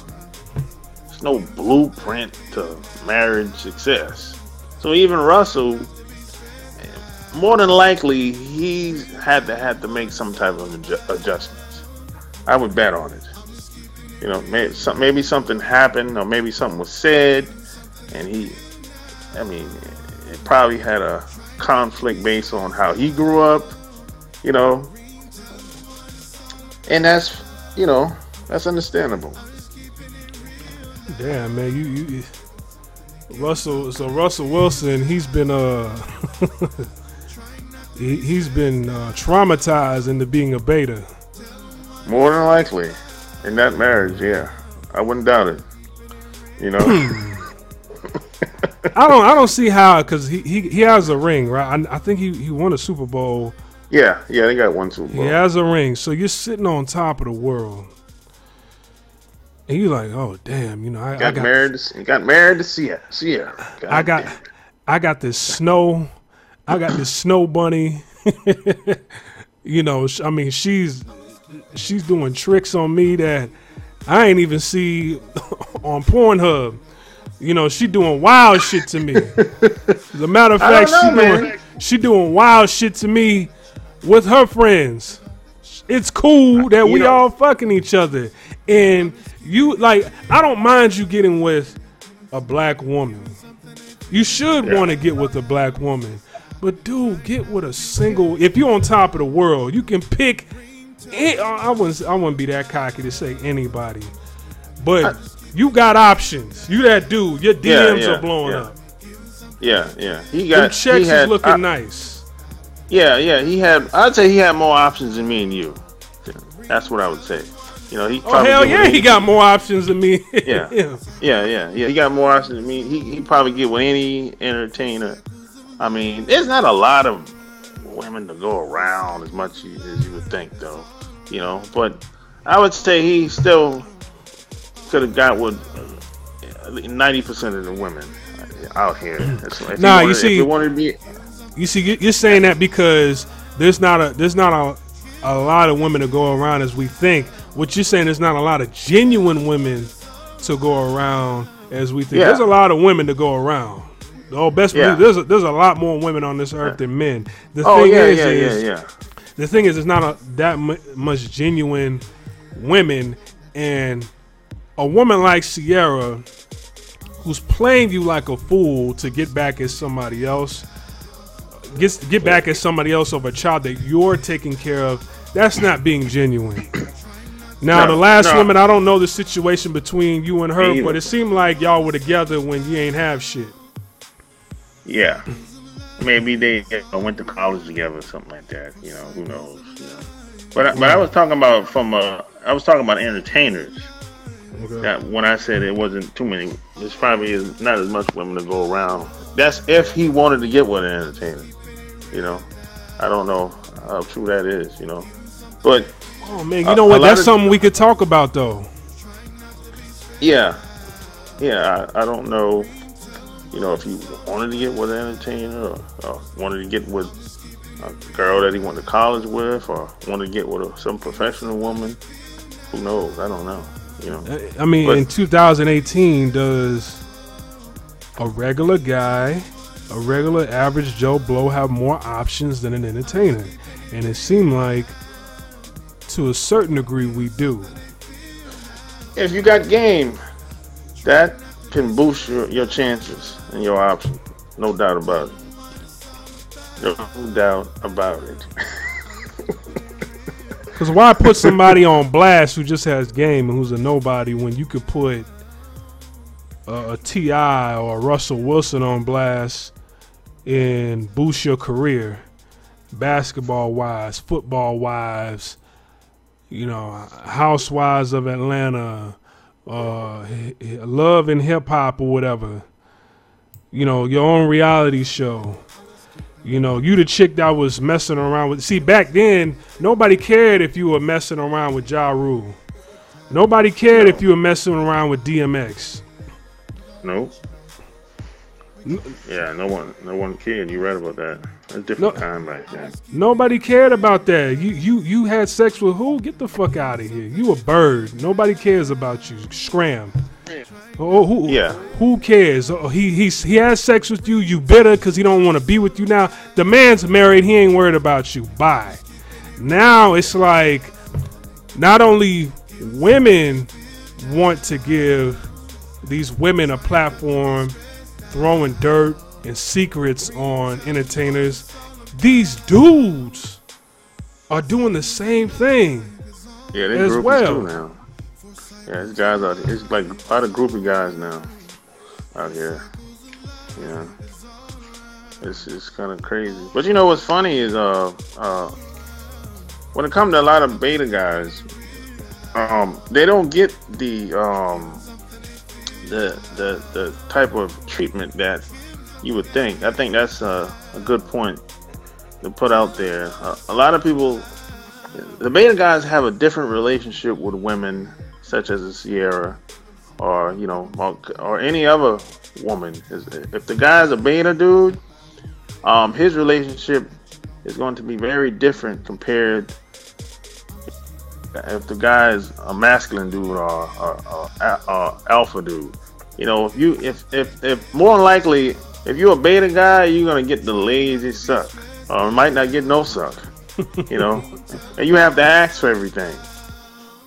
blueprint to marriage success. So even Russell, more than likely, he's had to make some type of adjustments. I would bet on it. You know, maybe something happened, or maybe something was said, and it probably had a conflict based on how he grew up. You know, and that's understandable. Damn, man, you Russell Wilson, he's been he's been traumatized into being a beta. More than likely, in that marriage, yeah, I wouldn't doubt it. You know, I don't see how, because he has a ring, right? I think he won a Super Bowl. Yeah, they got one Super Bowl. He has a ring, so you're sitting on top of the world. And you like, oh damn, you know, I got married to Ciara. I got this snow bunny. You know, I mean, she's doing tricks on me that I ain't even see on Pornhub. You know, she doing wild shit to me. As a matter of fact, she doing wild shit to me with her friends. It's cool that we all fucking each other. And you, like, I don't mind you getting with a black woman. You should want to get with a black woman. But dude, get with a single. If you're on top of the world, you can pick. I wouldn't be that cocky to say anybody. But you got options. You that dude. Your DMs are blowing up. Yeah. Them checks is looking nice. Yeah. I'd say he had more options than me and you. That's what I would say. You know, he got more options than me. Yeah. He got more options than me. He probably get with any entertainer. I mean, there's not a lot of women to go around as much as you would think, though. You know, but I would say he still could have got with 90% of the women out here. You see, you're saying that because there's not a lot of women to go around as we think. What you're saying is not a lot of genuine women to go around as we think. There's a lot of women to go around. Believe, there's a lot more women on this earth than men. The thing is, it's not that much genuine women, and a woman like Ciara, who's playing you like a fool to get back at somebody else, get back at somebody else over a child that you're taking care of. That's not being genuine. Now, the last no. woman, I don't know the situation between you and her, Me but either. it seemed like y'all were together when you ain't have shit. Yeah. Maybe they went to college together or something like that. You know, who knows? You know. But I was talking about I was talking about entertainers. Okay. That when I said it wasn't too many, there's probably is not as much women to go around. That's if he wanted to get with an entertainer. You know, I don't know how true that is. You know, but Oh man, you know what? That's something we could talk about though. yeah, I don't know. You know, if he wanted to get with an entertainer or wanted to get with a girl that he went to college with or wanted to get with some professional woman, who knows? I don't know. You know, I mean, in 2018, does a regular guy, a regular average Joe Blow, have more options than an entertainer? And it seemed like, to a certain degree, we do. if you got game, that can boost your chances and your options. No doubt about it. No doubt about it. Because why put somebody on blast who just has game and who's a nobody when you could put a T.I. or a Russell Wilson on blast and boost your career, basketball-wise, football-wise, you know, Housewives of Atlanta, Love and Hip Hop or whatever, you know, your own reality show. You know, you the chick that was messing around with. See, back then, nobody cared if you were messing around with Ja Rule. Nobody cared if you were messing around with DMX. Nope. Yeah, no one cared. You're right about that. It's a different time back then. Nobody cared about that. You had sex with who? Get the fuck out of here. You a bird. Nobody cares about you. Scram. Oh, who cares? Oh, he has sex with you. You bitter because he don't want to be with you now. The man's married. He ain't worried about you. Bye. Now it's like not only women want to give these women a platform, throwing dirt and secrets on entertainers. These dudes are doing the same thing. Yeah, they groupies too now. Yeah, these guys out here. It's like a lot of groupie guys now out here. Yeah, it's kind of crazy. But you know what's funny is when it comes to a lot of beta guys, they don't get the type of treatment that you would think. I think that's a good point to put out there. A lot of people, the beta guys have a different relationship with women, such as a Ciara, or you know, or any other woman. If the guy's a beta dude, his relationship is going to be very different compared if the guy is a masculine dude or alpha dude. You know, if more likely, if you're a beta guy, you're gonna get the lazy suck, or might not get no suck. You know, and you have to ask for everything.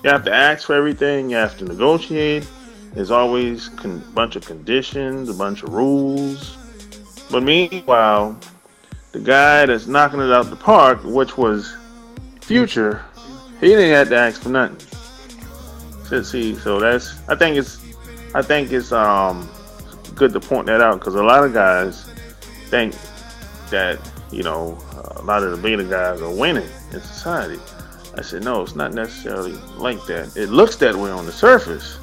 You have to ask for everything. You have to negotiate. There's always a bunch of conditions, a bunch of rules. But meanwhile, the guy that's knocking it out the park, which was Future, he didn't have to ask for nothing. So that's I think it's good to point that out, because a lot of guys think that, you know, a lot of the beta guys are winning in society. I said, no, it's not necessarily like that. It looks that way on the surface,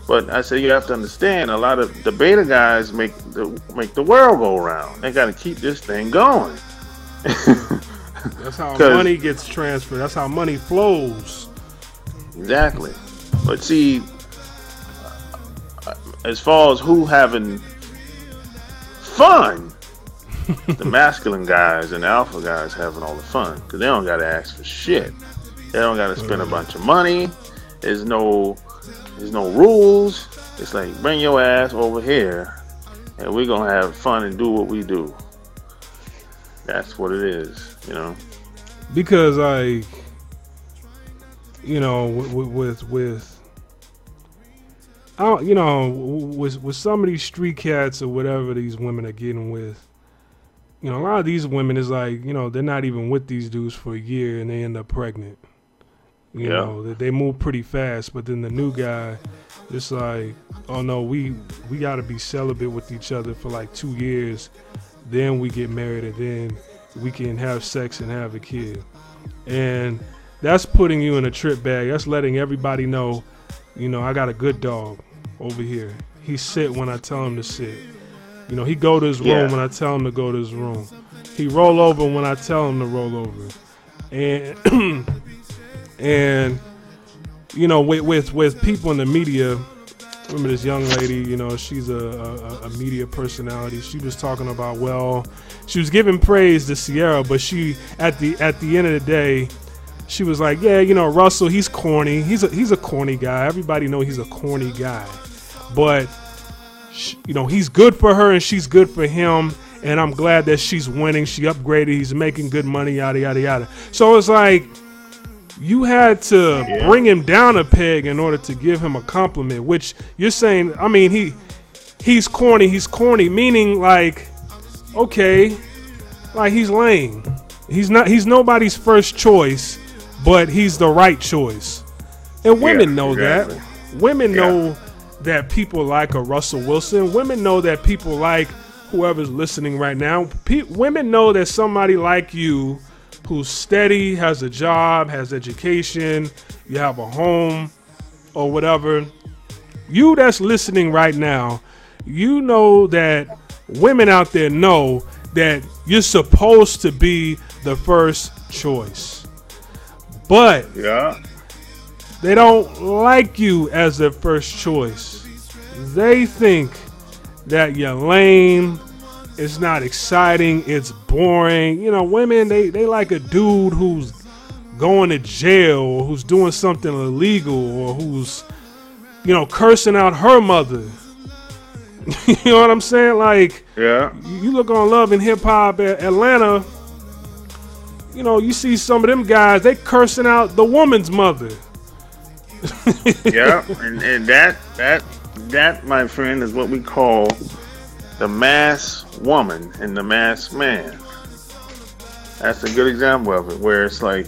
but I said you have to understand, a lot of the beta guys make the world go around. They got to keep this thing going. That's how money gets transferred. That's how money flows. Exactly. But see, as far as who having fun, the masculine guys and the alpha guys having all the fun, because they don't got to ask for shit. They don't got to spend a bunch of money. There's no rules. It's like, bring your ass over here, and we're gonna have fun and do what we do. That's what it is, you know. Because I, you know, with you know, with some of these street cats or whatever these women are getting with, you know, a lot of these women is like, you know, they're not even with these dudes for a year and they end up pregnant. You know, they move pretty fast, but then the new guy, it's like, oh no, we got to be celibate with each other for like 2 years, then we get married, and then we can have sex and have a kid. And that's putting you in a trip bag. That's letting everybody know, you know, I got a good dog over here. He sit when I tell him to sit. You know, he go to his room when I tell him to go to his room. He roll over when I tell him to roll over. And and you know, with people in the media, remember this young lady, you know, she's a media personality. She was talking about, well, she was giving praise to Ciara, but she at the end of the day, she was like, yeah, you know, Russell, he's corny. He's a corny guy. Everybody know he's a corny guy, but you know, he's good for her and she's good for him. And I'm glad that she's winning. She upgraded. He's making good money, yada, yada, yada. So it's like you had to bring him down a peg in order to give him a compliment, which you're saying, I mean, he's corny. He's corny, meaning like, okay, like he's lame. He's nobody's first choice, but he's the right choice. And women know that. Women know that people like a Russell Wilson. Women know that people like whoever's listening right now. Women know that somebody like you who's steady, has a job, has education, you have a home or whatever. You that's listening right now, you know that women out there know that you're supposed to be the first choice. But they don't like you as their first choice. They think that you're lame, it's not exciting, it's boring. You know, women, they like a dude who's going to jail or who's doing something illegal or who's, you know, cursing out her mother. You know what I'm saying? Like, you look on Love and Hip Hop at Atlanta, you know, you see some of them guys, they cursing out the woman's mother. And that, my friend, is what we call the mass woman and the mass man. That's a good example of it, where it's like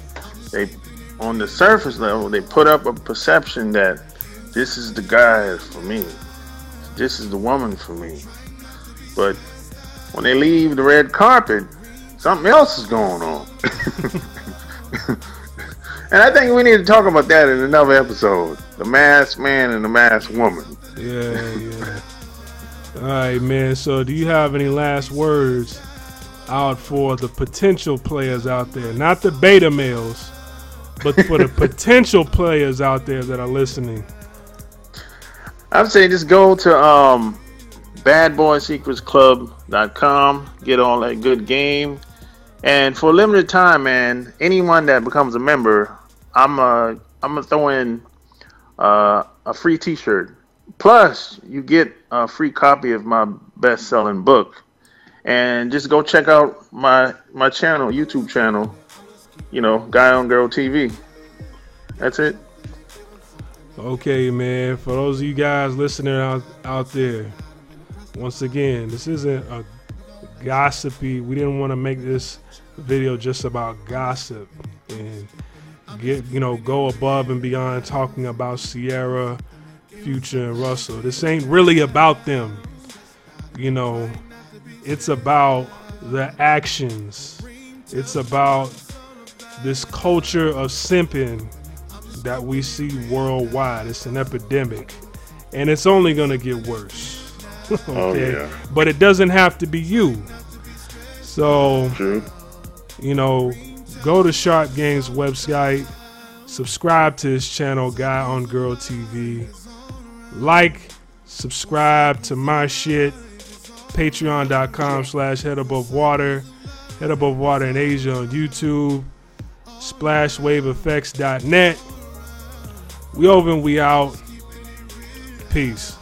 they, on the surface level, they put up a perception that this is the guy for me, this is the woman for me. But when they leave the red carpet, something else is going on. And I think we need to talk about that in another episode. The masked man and the masked woman. Yeah. All right, man. So do you have any last words out for the potential players out there? Not the beta males, but for the potential players out there that are listening. I would say just go to badboysecretsclub.com, get all that good game. And for a limited time, man, anyone that becomes a member, I'm gonna throw in a free T-shirt. Plus, you get a free copy of my best-selling book. And just go check out my channel, YouTube channel. You know, Guy on Girl TV. That's it. Okay, man. For those of you guys listening out there, once again, this isn't a gossipy. We didn't want to make this video just about gossip and go above and beyond talking about Ciara, Future, and Russell. This ain't really about them. You know, it's about the actions. It's about this culture of simping that we see worldwide. It's an epidemic, and it's only gonna get worse. Okay, but it doesn't have to be you. So, you know, go to Sharp Games website, subscribe to his channel, Guy on Girl TV. Like, subscribe to my shit, patreon.com/headabove-water, Head Above Water in Asia on YouTube, splashwaveeffects.net. We over and we out. Peace.